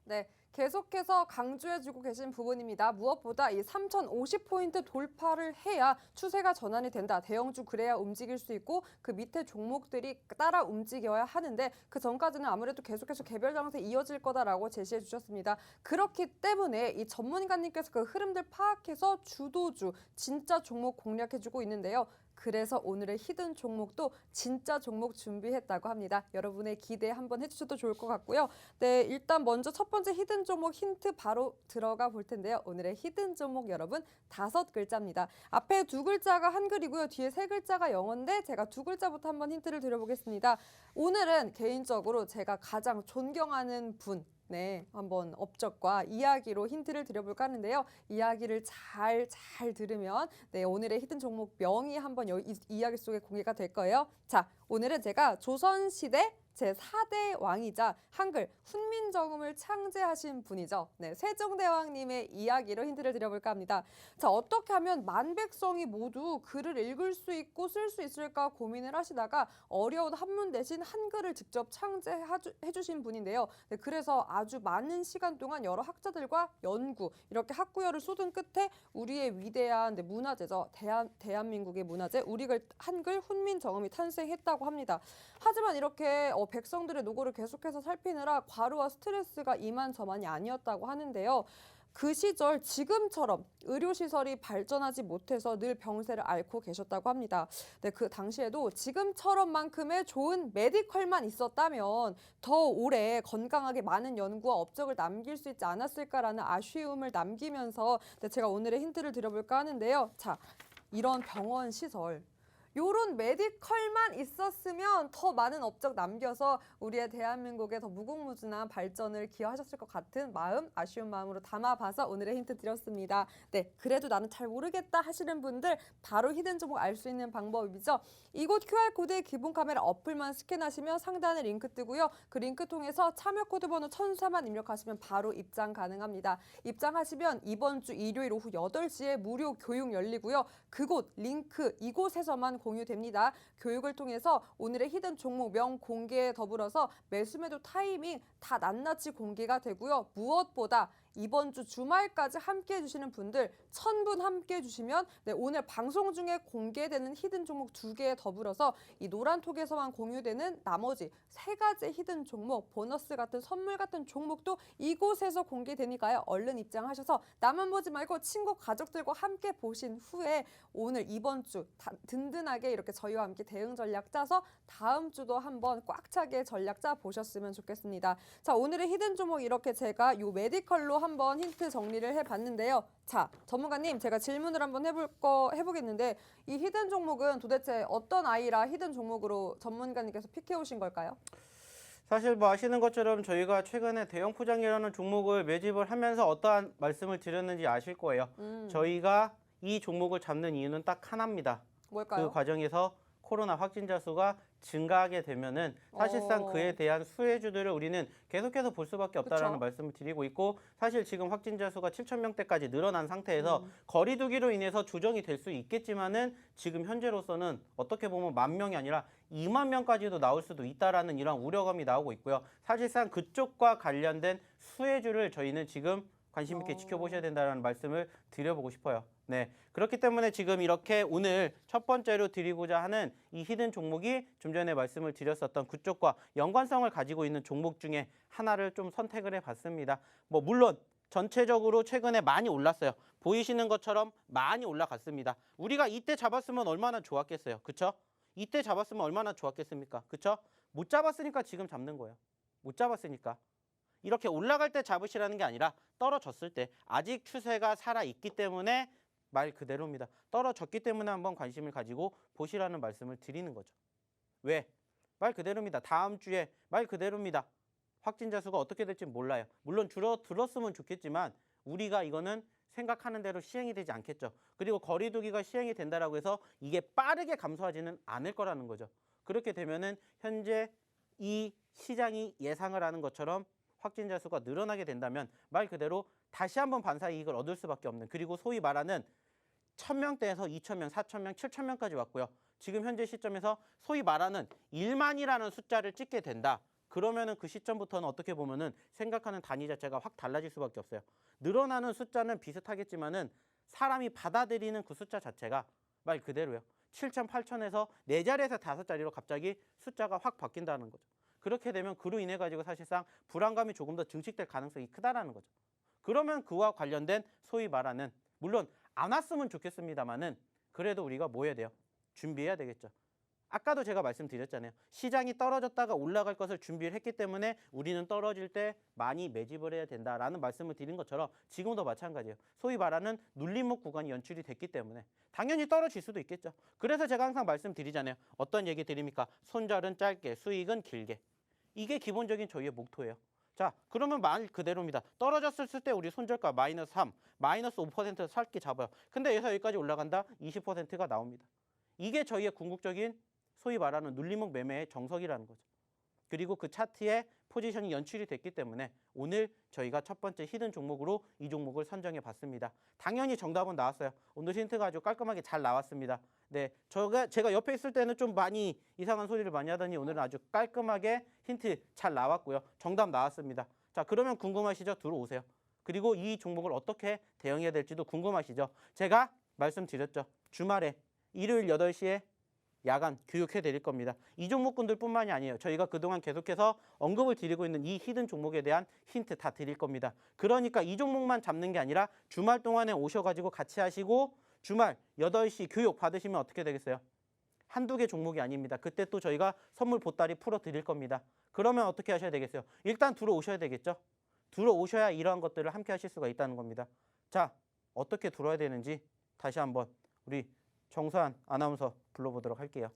네, 계속해서 강조해주고 계신 부분입니다. 무엇보다 이 3,050포인트 돌파를 해야 추세가 전환이 된다. 대형주 그래야 움직일 수 있고 그 밑에 종목들이 따라 움직여야 하는데 그 전까지는 아무래도 계속해서 개별 장세 이어질 거다라고 제시해 주셨습니다. 그렇기 때문에 이 전문가님께서 그 흐름들 파악해서 주도주, 진짜 종목 공략해주고 있는데요. 그래서 오늘의 히든 종목도 진짜 종목 준비했다고 합니다. 여러분의 기대 한번 해주셔도 좋을 것 같고요. 네, 일단 먼저 첫 번째 히든 종목 힌트 바로 들어가 볼 텐데요. 오늘의 히든 종목 여러분 5글자입니다. 앞에 2글자가 한글이고요. 뒤에 3글자가 영어인데 제가 2글자부터 한번 힌트를 드려보겠습니다. 오늘은 개인적으로 제가 가장 존경하는 분, 네, 한번 업적과 이야기로 힌트를 드려볼까 하는데요. 이야기를 잘 들으면 네, 오늘의 히든 종목 명이 한번 이 이야기 속에 공개가 될 거예요. 자, 오늘은 제가 조선시대 제4대 왕이자 한글 훈민정음을 창제하신 분이죠. 네, 세종대왕님의 이야기로 힌트를 드려볼까 합니다. 자, 어떻게 하면 만백성이 모두 글을 읽을 수 있고 쓸 수 있을까 고민을 하시다가 어려운 한문 대신 한글을 직접 창제해주신 분인데요. 네, 그래서 아주 많은 시간 동안 여러 학자들과 연구, 이렇게 학구열을 쏟은 끝에 우리의 위대한 문화재죠. 대한민국의 문화재, 우리글 한글 훈민정음이 탄생했다고 합니다. 하지만 이렇게 백성들의 노고를 계속해서 살피느라 과로와 스트레스가 이만저만이 아니었다고 하는데요. 그 시절 지금처럼 의료시설이 발전하지 못해서 늘 병세를 앓고 계셨다고 합니다. 네, 그 당시에도 지금처럼만큼의 좋은 메디컬만 있었다면 더 오래 건강하게 많은 연구와 업적을 남길 수 있지 않았을까라는 아쉬움을 남기면서 네, 제가 오늘의 힌트를 드려볼까 하는데요. 자, 이런 병원 시설. 요런 메디컬만 있었으면 더 많은 업적 남겨서 우리의 대한민국의 더 무궁무진한 발전을 기여하셨을 것 같은 마음, 아쉬운 마음으로 담아봐서 오늘의 힌트 드렸습니다. 네, 그래도 나는 잘 모르겠다 하시는 분들 바로 히든 종목 알 수 있는 방법이죠. 이곳 QR코드의 기본 카메라 어플만 스캔하시면 상단에 링크 뜨고요. 그 링크 통해서 참여 코드 번호 1004만 입력하시면 바로 입장 가능합니다. 입장하시면 이번 주 일요일 오후 8시에 무료 교육 열리고요. 그곳 링크 이곳에서만 공유됩니다. 교육을 통해서 오늘의 히든 종목 명 공개에 더불어서 매수매도 타이밍 다 낱낱이 공개가 되고요. 무엇보다 이번 주 주말까지 함께 해주시는 분들 1000분 함께 해주시면 네, 오늘 방송 중에 공개되는 히든 종목 2개에 더불어서 이 노란톡에서만 공유되는 나머지 3가지 히든 종목, 보너스 같은 선물 같은 종목도 이곳에서 공개되니까요. 얼른 입장하셔서 나만 보지 말고 친구 가족들과 함께 보신 후에 오늘 이번 주 든든하게 이렇게 저희와 함께 대응 전략 짜서 다음 주도 한번 꽉 차게 전략 짜 보셨으면 좋겠습니다. 자, 오늘의 히든 종목 이렇게 제가 요 메디컬로 한번 힌트 정리를 해봤는데요. 자, 전문가님 제가 질문을 한번 해보겠는데 이 히든 종목은 도대체 어떤 아이라 히든 종목으로 전문가님께서 픽해 오신 걸까요? 사실 뭐 아시는 것처럼 저희가 최근에 대형 포장이라는 종목을 매집을 하면서 어떠한 말씀을 드렸는지 아실 거예요. 저희가 이 종목을 잡는 이유는 딱 하나입니다. 뭘까요? 그 과정에서 코로나 확진자 수가 증가하게 되면은 사실상 그에 대한 수혜주들을 우리는 계속해서 볼 수밖에 없다라는 그쵸. 말씀을 드리고 있고, 사실 지금 확진자 수가 7,000명대까지 늘어난 상태에서 거리 두기로 인해서 조정이 될 수 있겠지만은 지금 현재로서는 어떻게 보면 10,000명이 아니라 20,000명까지도 나올 수도 있다라는 이런 우려감이 나오고 있고요. 사실상 그쪽과 관련된 수혜주를 저희는 지금 관심 있게 지켜보셔야 된다는 말씀을 드려보고 싶어요. 네, 그렇기 때문에 지금 이렇게 오늘 첫 번째로 드리고자 하는 이 히든 종목이 좀 전에 말씀을 드렸었던 그쪽과 연관성을 가지고 있는 종목 중에 하나를 좀 선택을 해봤습니다. 물론 전체적으로 최근에 많이 올랐어요. 보이시는 것처럼 많이 올라갔습니다. 우리가 이때 잡았으면 얼마나 좋았겠어요. 그쵸? 이때 잡았으면 얼마나 좋았겠습니까? 그쵸? 못 잡았으니까 지금 잡는 거예요. 못 잡았으니까. 이렇게 올라갈 때 잡으시라는 게 아니라 떨어졌을 때, 아직 추세가 살아있기 때문에 말 그대로입니다. 떨어졌기 때문에 한번 관심을 가지고 보시라는 말씀을 드리는 거죠. 왜? 말 그대로입니다. 다음 주에 말 그대로입니다. 확진자 수가 어떻게 될지 몰라요. 물론 줄어들었으면 좋겠지만 우리가 이거는 생각하는 대로 시행이 되지 않겠죠. 그리고 거리 두기가 시행이 된다라고 해서 이게 빠르게 감소하지는 않을 거라는 거죠. 그렇게 되면은 현재 이 시장이 예상을 하는 것처럼 확진자 수가 늘어나게 된다면 말 그대로 다시 한번 반사 이익을 얻을 수밖에 없는, 그리고 소위 말하는 1,000명대에서 2,000명, 4,000명, 7,000명까지 왔고요. 지금 현재 시점에서 소위 말하는 1만이라는 숫자를 찍게 된다. 그러면은 그 시점부터는 어떻게 보면은 생각하는 단위 자체가 확 달라질 수밖에 없어요. 늘어나는 숫자는 비슷하겠지만은 사람이 받아들이는 그 숫자 자체가 말 그대로요. 7,000, 8,000에서 4자리에서 5자리로 갑자기 숫자가 확 바뀐다는 거죠. 그렇게 되면 그로 인해 가지고 사실상 불안감이 조금 더 증식될 가능성이 크다라는 거죠. 그러면 그와 관련된 소위 말하는, 물론 안 왔으면 좋겠습니다만은 그래도 우리가 뭐 해야 돼요? 준비해야 되겠죠. 아까도 제가 말씀드렸잖아요. 시장이 떨어졌다가 올라갈 것을 준비를 했기 때문에 우리는 떨어질 때 많이 매집을 해야 된다라는 말씀을 드린 것처럼 지금도 마찬가지예요. 소위 말하는 눌림목 구간이 연출이 됐기 때문에 당연히 떨어질 수도 있겠죠. 그래서 제가 항상 말씀드리잖아요. 어떤 얘기 드립니까? 손절은 짧게, 수익은 길게. 이게 기본적인 저희의 목표예요. 자, 그러면 말 그대로입니다. 떨어졌을 때 우리 손절가 마이너스 3, 마이너스 5% 살기 잡아요. 근데 여기서 여기까지 올라간다? 20%가 나옵니다. 이게 저희의 궁극적인 소위 말하는 눌림목 매매의 정석이라는 거죠. 그리고 그 차트에 포지션이 연출이 됐기 때문에 오늘 저희가 첫 번째 히든 종목으로 이 종목을 선정해 봤습니다. 당연히 정답은 나왔어요. 오늘 힌트가 아주 깔끔하게 잘 나왔습니다. 네, 제가 옆에 있을 때는 좀 많이 이상한 소리를 많이 하더니 오늘은 아주 깔끔하게 힌트 잘 나왔고요. 정답 나왔습니다. 자, 그러면 궁금하시죠? 들어오세요. 그리고 이 종목을 어떻게 대응해야 될지도 궁금하시죠? 제가 말씀드렸죠. 주말에 일요일 8시에 야간 교육해 드릴 겁니다. 이 종목군들 뿐만이 아니에요. 저희가 그동안 계속해서 언급을 드리고 있는 이 히든 종목에 대한 힌트 다 드릴 겁니다. 그러니까 이 종목만 잡는 게 아니라 주말 동안에 오셔가지고 같이 하시고 주말 8시 교육 받으시면 어떻게 되겠어요? 한두 개 종목이 아닙니다. 그때 또 저희가 선물 보따리 풀어 드릴 겁니다. 그러면 어떻게 하셔야 되겠어요? 일단 들어오셔야 되겠죠? 들어오셔야 이러한 것들을 함께 하실 수가 있다는 겁니다. 자, 어떻게 들어와야 되는지 다시 한번 우리 정수환 아나운서 불러보도록 할게요.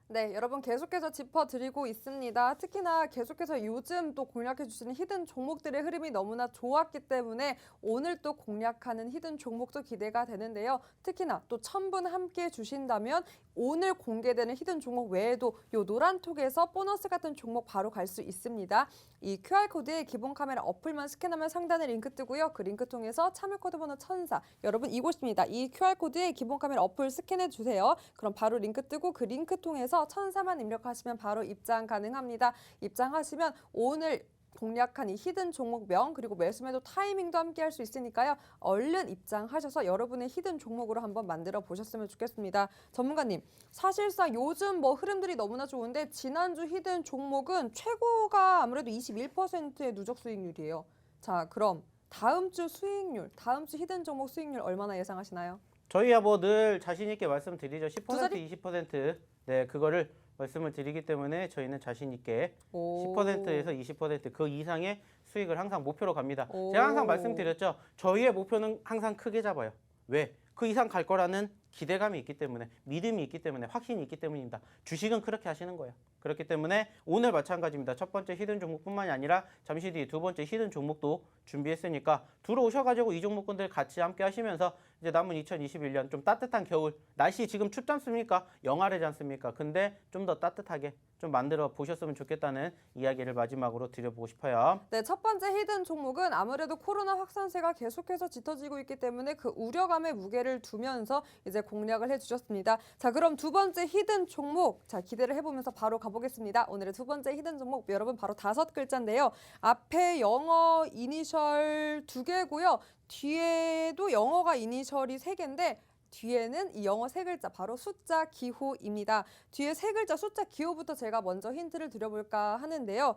네, 여러분 계속해서 짚어드리고 있습니다. 특히나 계속해서 요즘 또 공략해주시는 히든 종목들의 흐름이 너무나 좋았기 때문에 오늘 또 공략하는 히든 종목도 기대가 되는데요. 특히나 또 1,000분 함께 해주신다면 오늘 공개되는 히든 종목 외에도 요 노란톡에서 보너스 같은 종목 바로 갈 수 있습니다. 이 QR코드에 기본 카메라 어플만 스캔하면 상단에 링크 뜨고요. 그 링크 통해서 참여 코드 번호 1004. 여러분 이곳입니다. 이 QR코드에 기본 카메라 어플 스캔해 주세요. 그럼 바로 링크 뜨고 그 링크 통해서 1004만 입력하시면 바로 입장 가능합니다. 입장하시면 오늘 공략한 이 히든 종목명 그리고 매수매도 타이밍도 함께 할 수 있으니까요. 얼른 입장하셔서 여러분의 히든 종목으로 한번 만들어 보셨으면 좋겠습니다. 전문가님, 사실상 요즘 흐름들이 너무나 좋은데 지난주 히든 종목은 최고가 아무래도 21%의 누적 수익률이에요. 자, 그럼 다음 주 수익률, 다음 주 히든 종목 수익률 얼마나 예상하시나요? 저희야 늘 자신 있게 말씀드리죠. 10%, 20%. 네, 그거를 말씀을 드리기 때문에 저희는 자신 있게 10%에서 20% 그 이상의 수익을 항상 목표로 갑니다. 제가 항상 말씀드렸죠. 저희의 목표는 항상 크게 잡아요. 왜? 그 이상 갈 거라는 기대감이 있기 때문에, 믿음이 있기 때문에, 확신이 있기 때문입니다. 주식은 그렇게 하시는 거예요. 그렇기 때문에 오늘 마찬가지입니다. 첫 번째 히든 종목뿐만이 아니라 잠시 뒤 두 번째 히든 종목도 준비했으니까 들어오셔가지고 이 종목군들 같이 함께 하시면서 이제 남은 2021년 좀 따뜻한 겨울, 날씨 지금 춥지 않습니까? 영하래지 않습니까? 근데 좀 더 따뜻하게 좀 만들어 보셨으면 좋겠다는 이야기를 마지막으로 드려보고 싶어요. 네, 첫 번째 히든 종목은 아무래도 코로나 확산세가 계속해서 짙어지고 있기 때문에 그 우려감에 무게를 두면서 이제 공략을 해주셨습니다. 자, 그럼 두 번째 히든 종목, 자, 기대를 해보면서 바로 가보겠습니다. 오늘의 두 번째 히든 종목, 여러분 바로 5글자인데요. 앞에 영어 이니셜 2개고요. 뒤에도 영어가 이니셜이 3개인데 뒤에는 이 영어 3글자 바로 숫자 기호입니다. 뒤에 3글자 숫자 기호부터 제가 먼저 힌트를 드려볼까 하는데요.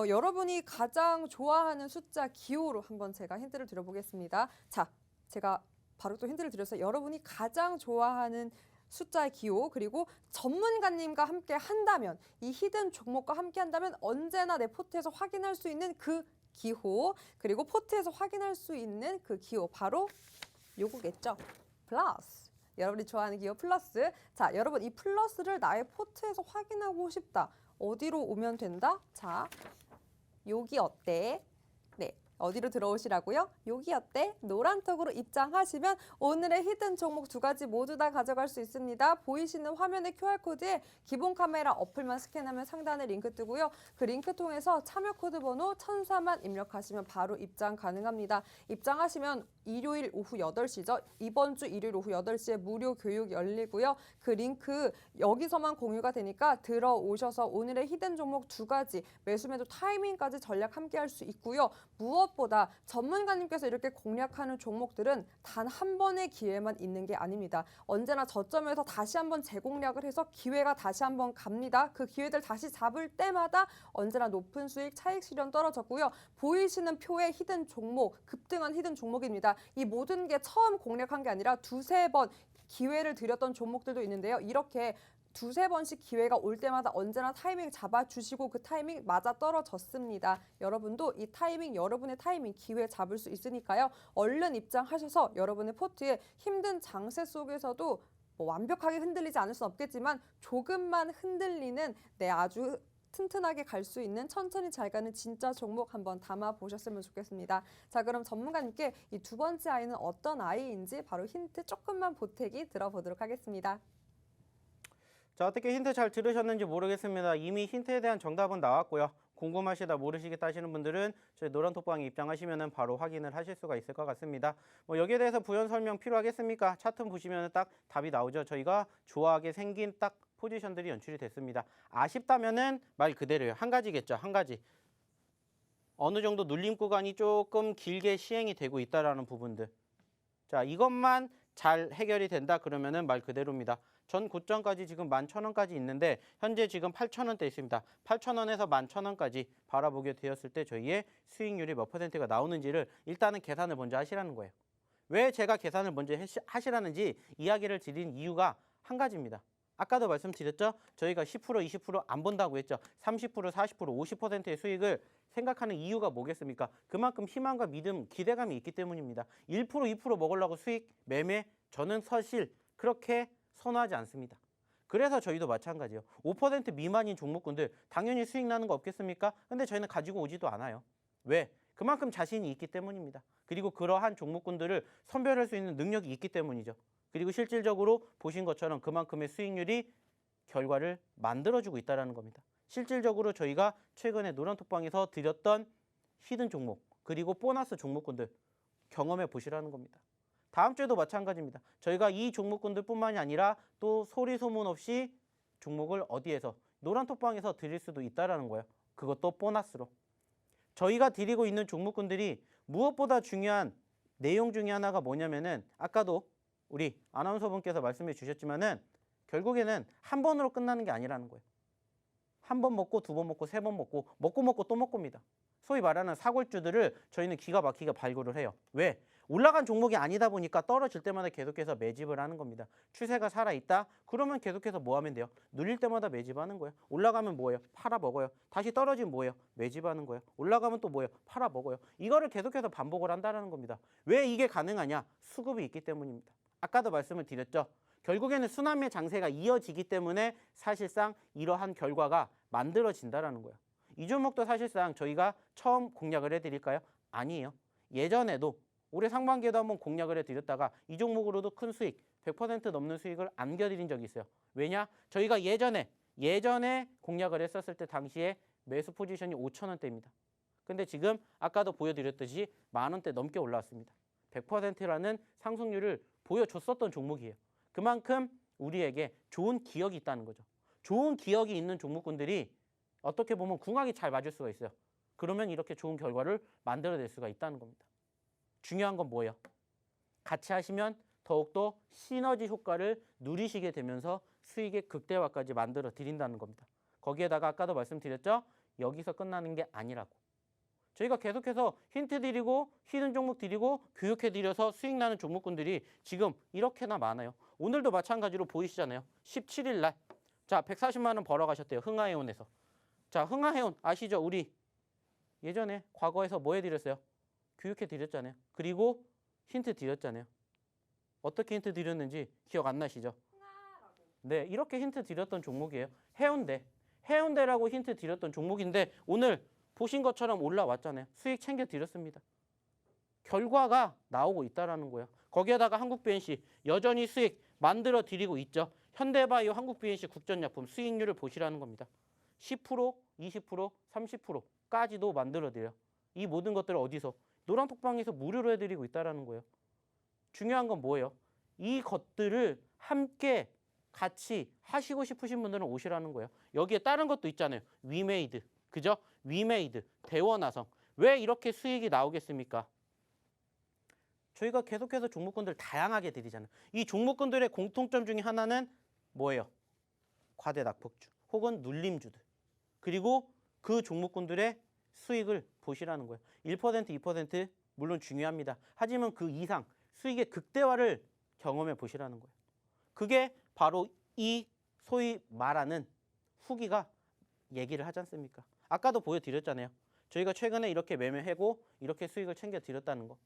여러분이 가장 좋아하는 숫자 기호로 한번 제가 힌트를 드려보겠습니다. 자, 제가 바로 또 힌트를 드렸어요. 여러분이 가장 좋아하는 숫자의 기호, 그리고 전문가님과 함께 한다면, 이 히든 종목과 함께 한다면 언제나 내 포트에서 확인할 수 있는 그 기호, 그리고 포트에서 확인할 수 있는 그 기호, 바로 요거겠죠. 플러스. 여러분이 좋아하는 기호 플러스. 자, 여러분 이 플러스를 나의 포트에서 확인하고 싶다. 어디로 오면 된다? 자, 여기 어때? 네. 어디로 들어오시라고요? 여기 어때? 노란톡으로 입장하시면 오늘의 히든 종목 2가지 모두 다 가져갈 수 있습니다. 보이시는 화면의 QR코드에 기본 카메라 어플만 스캔하면 상단에 링크 뜨고요. 그 링크 통해서 참여 코드 번호 1004만 입력하시면 바로 입장 가능합니다. 입장하시면 일요일 오후 8시죠. 이번 주 일요일 오후 8시에 무료 교육 열리고요. 그 링크 여기서만 공유가 되니까 들어오셔서 오늘의 히든 종목 2가지 매수 매도 타이밍까지 전략 함께 할 수 있고요. 무엇보다 전문가님께서 이렇게 공략하는 종목들은 단 한 번의 기회만 있는 게 아닙니다. 언제나 저점에서 다시 한번 재공략을 해서 기회가 다시 한번 갑니다. 그 기회들 다시 잡을 때마다 언제나 높은 수익, 차익 실현 떨어졌고요. 보이시는 표의 히든 종목, 급등한 히든 종목입니다. 이 모든 게 처음 공략한 게 아니라 2-3번 기회를 드렸던 종목들도 있는데요. 이렇게 2-3번씩 기회가 올 때마다 언제나 타이밍 잡아주시고 그 타이밍 맞아 떨어졌습니다. 여러분도 이 타이밍, 여러분의 타이밍, 기회 잡을 수 있으니까요. 얼른 입장하셔서 여러분의 포트에 힘든 장세 속에서도 뭐 완벽하게 흔들리지 않을 수는 없겠지만 조금만 흔들리는 아주 튼튼하게 갈 수 있는 천천히 잘 가는 진짜 종목 한번 담아 보셨으면 좋겠습니다. 자, 그럼 전문가님께 이 두 번째 아이는 어떤 아이인지 바로 힌트 조금만 보태기 들어보도록 하겠습니다. 자, 어떻게 힌트 잘 들으셨는지 모르겠습니다. 이미 힌트에 대한 정답은 나왔고요. 궁금하시다 모르시겠다 하시는 분들은 저희 노란톡방에 입장하시면 바로 확인을 하실 수가 있을 것 같습니다. 뭐 여기에 대해서 부연 설명 필요하겠습니까? 차트 보시면 딱 답이 나오죠. 저희가 좋아하게 생긴 딱 포지션들이 연출이 됐습니다. 아쉽다면은 말 그대로예요. 한 가지겠죠. 한 가지. 어느 정도 눌림 구간이 조금 길게 시행이 되고 있다라는 부분들. 자, 이것만 잘 해결이 된다 그러면은 말 그대로입니다. 전 고점까지 지금 11,000원까지 있는데 현재 지금 8,000원대 있습니다. 8,000원에서 11,000원까지 바라보게 되었을 때 저희의 수익률이 몇 퍼센트가 나오는지를 일단은 계산을 먼저 하시라는 거예요. 왜 제가 계산을 먼저 하시라는지 이야기를 드린 이유가 한 가지입니다. 아까도 말씀드렸죠? 저희가 10%, 20% 안 본다고 했죠. 30%, 40%, 50%의 수익을 생각하는 이유가 뭐겠습니까? 그만큼 희망과 믿음, 기대감이 있기 때문입니다. 1%, 2% 먹으려고 수익, 매매, 저는 사실 그렇게 선호하지 않습니다. 그래서 저희도 마찬가지예요. 5% 미만인 종목군들 당연히 수익 나는 거 없겠습니까? 근데 저희는 가지고 오지도 않아요. 왜? 그만큼 자신이 있기 때문입니다. 그리고 그러한 종목군들을 선별할 수 있는 능력이 있기 때문이죠. 그리고 실질적으로 보신 것처럼 그만큼의 수익률이 결과를 만들어주고 있다는 겁니다. 실질적으로 저희가 최근에 노란톡방에서 드렸던 히든 종목 그리고 보너스 종목군들 경험해 보시라는 겁니다. 다음 주에도 마찬가지입니다. 저희가 이 종목군들뿐만이 아니라 또 소리 소문 없이 종목을 어디에서 노란톡방에서 드릴 수도 있다는 거예요. 그것도 보너스로. 저희가 드리고 있는 종목군들이 무엇보다 중요한 내용 중에 하나가 뭐냐면은 아까도 우리 아나운서분께서 말씀해 주셨지만은 결국에는 한 번으로 끝나는 게 아니라는 거예요. 한 번 먹고 두 번 먹고 세 번 먹고 또 먹고입니다. 소위 말하는 사골주들을 저희는 기가 막히게 발굴을 해요. 왜? 올라간 종목이 아니다 보니까 떨어질 때마다 계속해서 매집을 하는 겁니다. 추세가 살아있다? 그러면 계속해서 뭐 하면 돼요? 눌릴 때마다 매집하는 거예요. 올라가면 뭐예요? 팔아 먹어요. 다시 떨어지면 뭐예요? 매집하는 거예요. 올라가면 또 뭐예요? 팔아 먹어요. 이거를 계속해서 반복을 한다는 겁니다. 왜 이게 가능하냐? 수급이 있기 때문입니다. 아까도 말씀을 드렸죠. 결국에는 순환매 장세가 이어지기 때문에 사실상 이러한 결과가 만들어진다는 거예요. 이 종목도 사실상 저희가 처음 공략을 해드릴까요? 아니에요. 예전에도 올해 상반기에도 한번 공략을 해드렸다가 이 종목으로도 큰 수익, 100% 넘는 수익을 안겨드린 적이 있어요. 왜냐? 저희가 예전에 공략을 했었을 때 당시에 매수 포지션이 5,000원대입니다. 근데 지금 아까도 보여드렸듯이 10,000원대 넘게 올라왔습니다. 100%라는 상승률을 보여줬었던 종목이에요. 그만큼 우리에게 좋은 기억이 있다는 거죠. 좋은 기억이 있는 종목군들이 어떻게 보면 궁합이 잘 맞을 수가 있어요. 그러면 이렇게 좋은 결과를 만들어낼 수가 있다는 겁니다. 중요한 건 뭐예요? 같이 하시면 더욱더 시너지 효과를 누리시게 되면서 수익의 극대화까지 만들어 드린다는 겁니다. 거기에다가 아까도 말씀드렸죠? 여기서 끝나는 게 아니라고. 저희가 계속해서 힌트 드리고 쉬는 종목 드리고 교육해 드려서 수익 나는 종목군들이 지금 이렇게나 많아요. 오늘도 마찬가지로 보이시잖아요. 17일 날. 자, 140만 원 벌어 가셨대요. 흥하해온에서. 자, 흥하해온 아시죠? 우리 예전에 과거에서 뭐 해드렸어요? 교육해 드렸잖아요. 그리고 힌트 드렸잖아요. 어떻게 힌트 드렸는지 기억 안 나시죠? 네, 이렇게 힌트 드렸던 종목이에요. 해운대라고 힌트 드렸던 종목인데 오늘 보신 것처럼 올라왔잖아요. 수익 챙겨 드렸습니다. 결과가 나오고 있다라는 거예요. 거기에다가 한국BNC 여전히 수익 만들어 드리고 있죠. 현대바이오 한국BNC 국전약품 수익률을 보시라는 겁니다. 10%, 20%, 30%까지도 만들어 드려요. 이 모든 것들을 어디서? 노란톡방에서 무료로 해드리고 있다라는 거예요. 중요한 건 뭐예요? 이 것들을 함께 같이 하시고 싶으신 분들은 오시라는 거예요. 여기에 다른 것도 있잖아요. 위메이드, 그죠? 위메이드, 대원화성. 왜 이렇게 수익이 나오겠습니까? 저희가 계속해서 종목군들 다양하게 드리잖아요. 이 종목군들의 공통점 중에 하나는 뭐예요? 과대 낙폭주 혹은 눌림주들. 그리고 그 종목군들의 수익을 보시라는 거예요. 1%, 2% 물론 중요합니다. 하지만 그 이상 수익의 극대화를 경험해 보시라는 거예요. 그게 바로 이 소위 말하는 후기가 얘기를 하지 않습니까? 아까도 보여드렸잖아요. 저희가 최근에 이렇게 매매하고 이렇게 수익을 챙겨 드렸다는 거.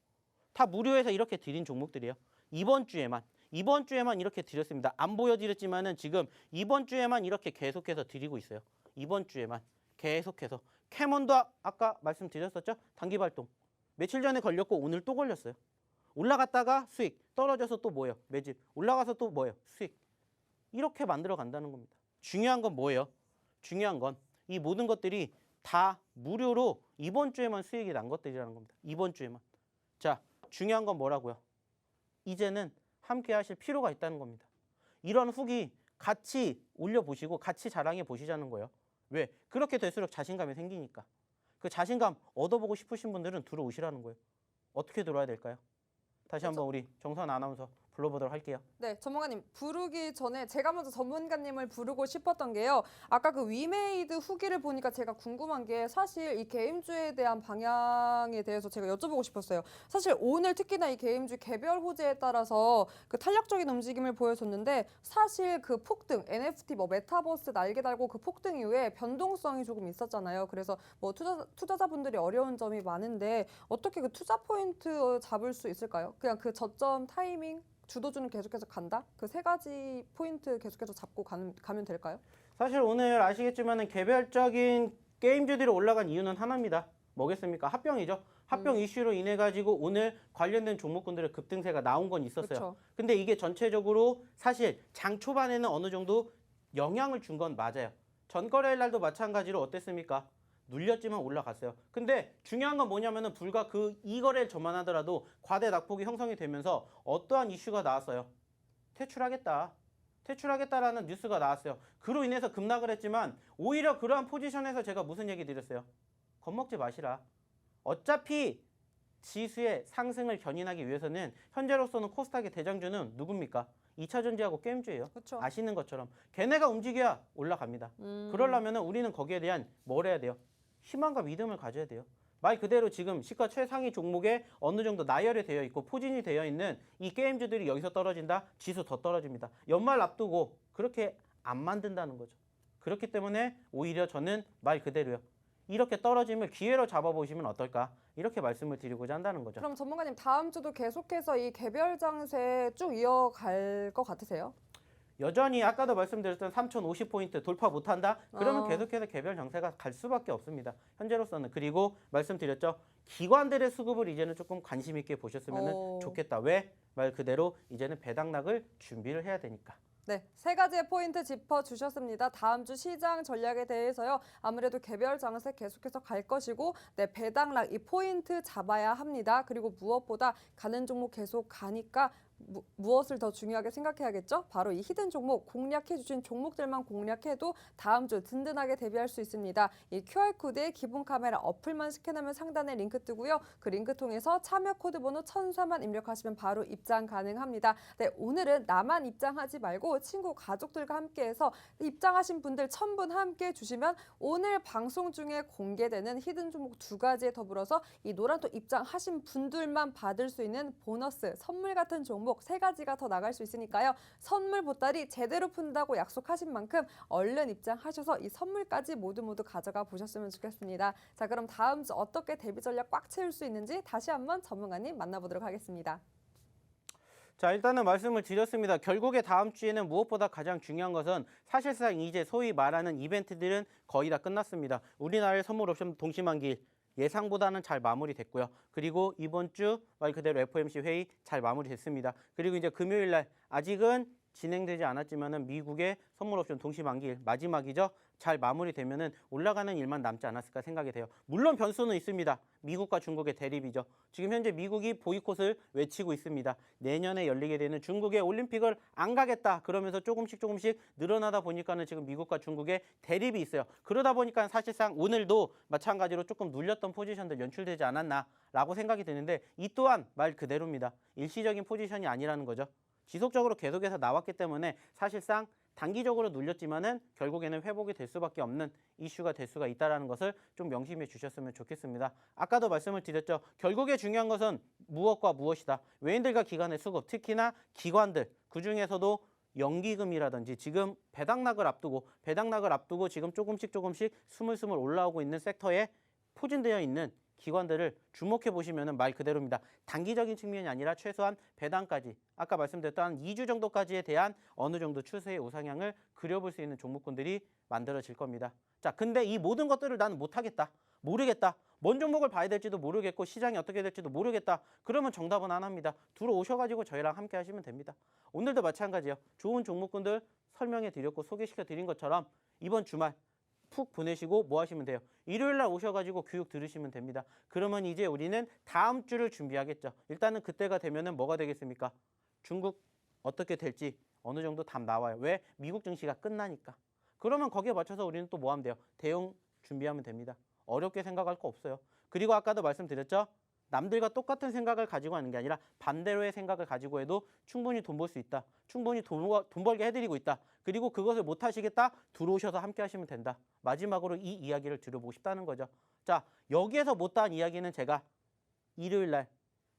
다 무료에서 이렇게 드린 종목들이에요. 이번 주에만 이렇게 드렸습니다. 안 보여드렸지만은 지금 이번 주에만 이렇게 계속해서 드리고 있어요. 이번 주에만 계속해서. 캐몬도 아까 말씀드렸었죠? 단기 발동. 며칠 전에 걸렸고 오늘 또 걸렸어요. 올라갔다가 수익, 떨어져서 또 뭐예요? 매집, 올라가서 또 뭐예요? 수익. 이렇게 만들어 간다는 겁니다. 중요한 건 뭐예요? 중요한 건 이 모든 것들이 다 무료로 이번 주에만 수익이 난 것들이라는 겁니다. 이번 주에만. 자, 중요한 건 뭐라고요? 이제는 함께 하실 필요가 있다는 겁니다. 이런 후기 같이 올려보시고 같이 자랑해 보시자는 거예요. 왜? 그렇게 될수록 자신감이 생기니까. 그 자신감 얻어보고 싶으신 분들은 들어오시라는 거예요. 어떻게 들어와야 될까요? 다시 한번 우리 정선 아나운서 불러보도록 할게요. 네, 전문가님 부르기 전에 제가 먼저 전문가님을 부르고 싶었던 게요. 아까 그 위메이드 후기를 보니까 제가 궁금한 게 사실 이 게임주에 대한 방향에 대해서 제가 여쭤보고 싶었어요. 사실 오늘 특히나 이 게임주 개별 호재에 따라서 그 탄력적인 움직임을 보여줬는데 사실 그 폭등, NFT 뭐 메타버스 날개 달고 그 폭등 이후에 변동성이 조금 있었잖아요. 그래서 뭐 투자자분들이 어려운 점이 많은데 어떻게 그 투자 포인트 잡을 수 있을까요? 그냥 그 저점 타이밍 주도주는 계속해서 간다? 그 세 가지 포인트 계속해서 잡고 가면 될까요? 사실 오늘 아시겠지만은 개별적인 게임주들이 올라간 이유는 하나입니다. 뭐겠습니까? 합병이죠. 합병 이슈로 인해 가지고 오늘 관련된 종목군들의 급등세가 나온 건 있었어요. 그렇죠. 근데 이게 전체적으로 사실 장 초반에는 어느 정도 영향을 준 건 맞아요. 전거래일 날도 마찬가지로 어땠습니까? 눌렸지만 올라갔어요. 근데 중요한 건 뭐냐면은 불과 그 이 거래일 전만 하더라도 과대 낙폭이 형성이 되면서 어떠한 이슈가 나왔어요. 퇴출하겠다라는 뉴스가 나왔어요. 그로 인해서 급락을 했지만 오히려 그러한 포지션에서 제가 무슨 얘기 드렸어요? 겁먹지 마시라. 어차피 지수의 상승을 견인하기 위해서는 현재로서는 코스닥의 대장주는 누굽니까? 2차전지하고 게임주예요. 그렇죠. 아시는 것처럼 걔네가 움직여야 올라갑니다. 그러려면 우리는 거기에 대한 뭘 해야 돼요? 희망과 믿음을 가져야 돼요. 말 그대로 지금 시가 최상위 종목에 어느 정도 나열이 되어 있고 포진이 되어 있는 이 게임주들이 여기서 떨어진다? 지수 더 떨어집니다. 연말 앞두고 그렇게 안 만든다는 거죠. 그렇기 때문에 오히려 저는 말 그대로요. 이렇게 떨어짐을 기회로 잡아보시면 어떨까? 이렇게 말씀을 드리고자 한다는 거죠. 그럼 전문가님 다음 주도 계속해서 이 개별 장세 쭉 이어갈 것 같으세요? 여전히 아까도 말씀드렸던 3,050포인트 돌파 못한다? 그러면 어. 계속해서 개별 정세가 갈 수밖에 없습니다. 현재로서는. 그리고 말씀드렸죠. 기관들의 수급을 이제는 조금 관심 있게 보셨으면 좋겠다. 왜? 말 그대로 이제는 배당락을 준비를 해야 되니까. 네, 세 가지의 포인트 짚어주셨습니다. 다음 주 시장 전략에 대해서요. 아무래도 개별 장세 계속해서 갈 것이고 네, 배당락 이 포인트 잡아야 합니다. 그리고 무엇보다 가는 종목 계속 가니까 무엇을 더 중요하게 생각해야겠죠? 바로 이 히든 종목, 공략해 주신 종목들만 공략해도 다음 주 든든하게 대비할 수 있습니다. 이 QR코드에 기본 카메라 어플만 스캔하면 상단에 링크 뜨고요. 그 링크 통해서 참여 코드 번호 1004만 입력하시면 바로 입장 가능합니다. 네, 오늘은 나만 입장하지 말고 친구, 가족들과 함께해서 입장하신 분들 1000분 함께 주시면 오늘 방송 중에 공개되는 히든 종목 2가지에 더불어서 이 노란톡 입장하신 분들만 받을 수 있는 보너스, 선물 같은 종목 3가지가 더 나갈 수 있으니까요. 선물 보따리 제대로 푼다고 약속하신 만큼 얼른 입장하셔서 이 선물까지 모두 가져가 보셨으면 좋겠습니다. 자, 그럼 다음 주 어떻게 대비 전략 꽉 채울 수 있는지 다시 한번 전문가님 만나보도록 하겠습니다. 자, 일단은 말씀을 드렸습니다. 결국에 다음 주에는 무엇보다 가장 중요한 것은 사실상 이제 소위 말하는 이벤트들은 거의 다 끝났습니다. 우리나라의 선물 옵션 동시만기 예상보다는 잘 마무리됐고요. 그리고 이번 주 말 그대로 FOMC 회의 잘 마무리됐습니다. 그리고 이제 금요일 날 아직은 진행되지 않았지만은 미국의 선물 옵션 동시 만기일 마지막이죠. 잘 마무리되면은 올라가는 일만 남지 않았을까 생각이 돼요. 물론 변수는 있습니다. 미국과 중국의 대립이죠. 지금 현재 미국이 보이콧을 외치고 있습니다. 내년에 열리게 되는 중국의 올림픽을 안 가겠다. 그러면서 조금씩 늘어나다 보니까는 지금 미국과 중국의 대립이 있어요. 그러다 보니까 사실상 오늘도 마찬가지로 조금 눌렸던 포지션들 연출되지 않았나라고 생각이 드는데 이 또한 말 그대로입니다. 일시적인 포지션이 아니라는 거죠. 지속적으로 계속해서 나왔기 때문에 사실상 단기적으로 눌렸지만은 결국에는 회복이 될 수밖에 없는 이슈가 될 수가 있다는 것을 좀 명심해 주셨으면 좋겠습니다. 아까도 말씀을 드렸죠. 결국에 중요한 것은 무엇과 무엇이다. 외인들과 기관의 수급, 특히나 기관들, 그중에서도 연기금이라든지 지금 배당락을 앞두고 지금 조금씩 스물스물 올라오고 있는 섹터에 포진되어 있는 기관들을 주목해 보시면 말 그대로입니다. 단기적인 측면이 아니라 최소한 배당까지 아까 말씀드렸던 2주 정도까지에 대한 어느 정도 추세의 우상향을 그려볼 수 있는 종목군들이 만들어질 겁니다. 자, 근데 이 모든 것들을 나는 못하겠다. 모르겠다. 뭔 종목을 봐야 될지도 모르겠고 시장이 어떻게 될지도 모르겠다. 그러면 정답은 하나입니다. 들어오셔가지고 저희랑 함께 하시면 됩니다. 오늘도 마찬가지예요. 좋은 종목군들 설명해 드렸고 소개시켜 드린 것처럼 이번 주말 푹 보내시고 뭐 하시면 돼요? 일요일 날 오셔가지고 교육 들으시면 됩니다. 그러면 이제 우리는 다음 주를 준비하겠죠. 일단은 그때가 되면은 뭐가 되겠습니까? 중국 어떻게 될지 어느 정도 답 나와요. 왜? 미국 증시가 끝나니까. 그러면 거기에 맞춰서 우리는 또 뭐 하면 돼요? 대응 준비하면 됩니다. 어렵게 생각할 거 없어요. 그리고 아까도 말씀드렸죠? 남들과 똑같은 생각을 가지고 하는 게 아니라 반대로의 생각을 가지고 해도 충분히 돈 벌 수 있다. 충분히 돈 벌게 해드리고 있다. 그리고 그것을 못 하시겠다? 들어오셔서 함께 하시면 된다. 마지막으로 이 이야기를 들어보고 싶다는 거죠. 자, 여기에서 못다한 이야기는 제가 일요일 날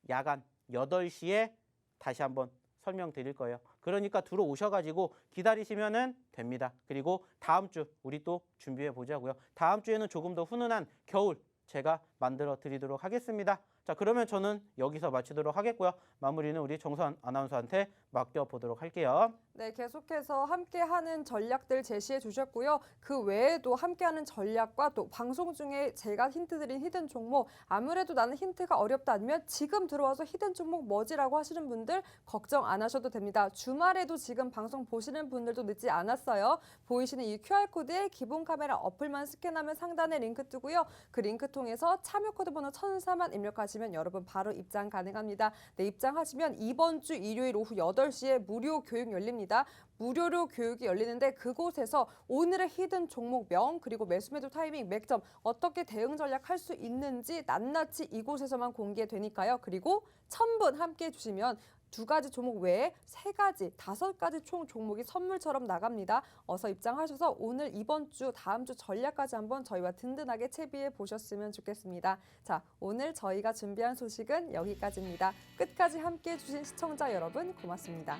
야간 8시에 다시 한번 설명드릴 거예요. 그러니까 들어오셔가지고 기다리시면 됩니다. 그리고 다음 주 우리 또 준비해 보자고요. 다음 주에는 조금 더 훈훈한 겨울 제가 만들어 드리도록 하겠습니다. 자, 그러면 저는 여기서 마치도록 하겠고요. 마무리는 우리 정선 아나운서한테 맡겨보도록 할게요. 네, 계속해서 함께하는 전략들 제시해 주셨고요. 그 외에도 함께하는 전략과 또 방송 중에 제가 힌트 드린 히든 종목, 아무래도 나는 힌트가 어렵다 아니면 지금 들어와서 히든 종목 뭐지라고 하시는 분들 걱정 안 하셔도 됩니다. 주말에도 지금 방송 보시는 분들도 늦지 않았어요. 보이시는 이 QR코드에 기본 카메라 어플만 스캔하면 상단에 링크 뜨고요. 그 링크 통해서 참여 코드 번호 1004만 입력하시면 여러분 바로 입장 가능합니다. 네, 입장하시면 이번 주 일요일 오후 8시에 무료 교육 열립니다. 무료로 교육이 열리는데 그곳에서 오늘의 히든 종목명 그리고 매수 매도 타이밍 맥점 어떻게 대응 전략 할 수 있는지 낱낱이 이곳에서만 공개되니까요. 그리고 1000분 함께 해주시면 2가지 종목 외에 3가지, 5가지 총 종목이 선물처럼 나갑니다. 어서 입장하셔서 오늘 이번 주, 다음 주 전략까지 한번 저희와 든든하게 채비해 보셨으면 좋겠습니다. 자, 오늘 저희가 준비한 소식은 여기까지입니다. 끝까지 함께 해주신 시청자 여러분 고맙습니다.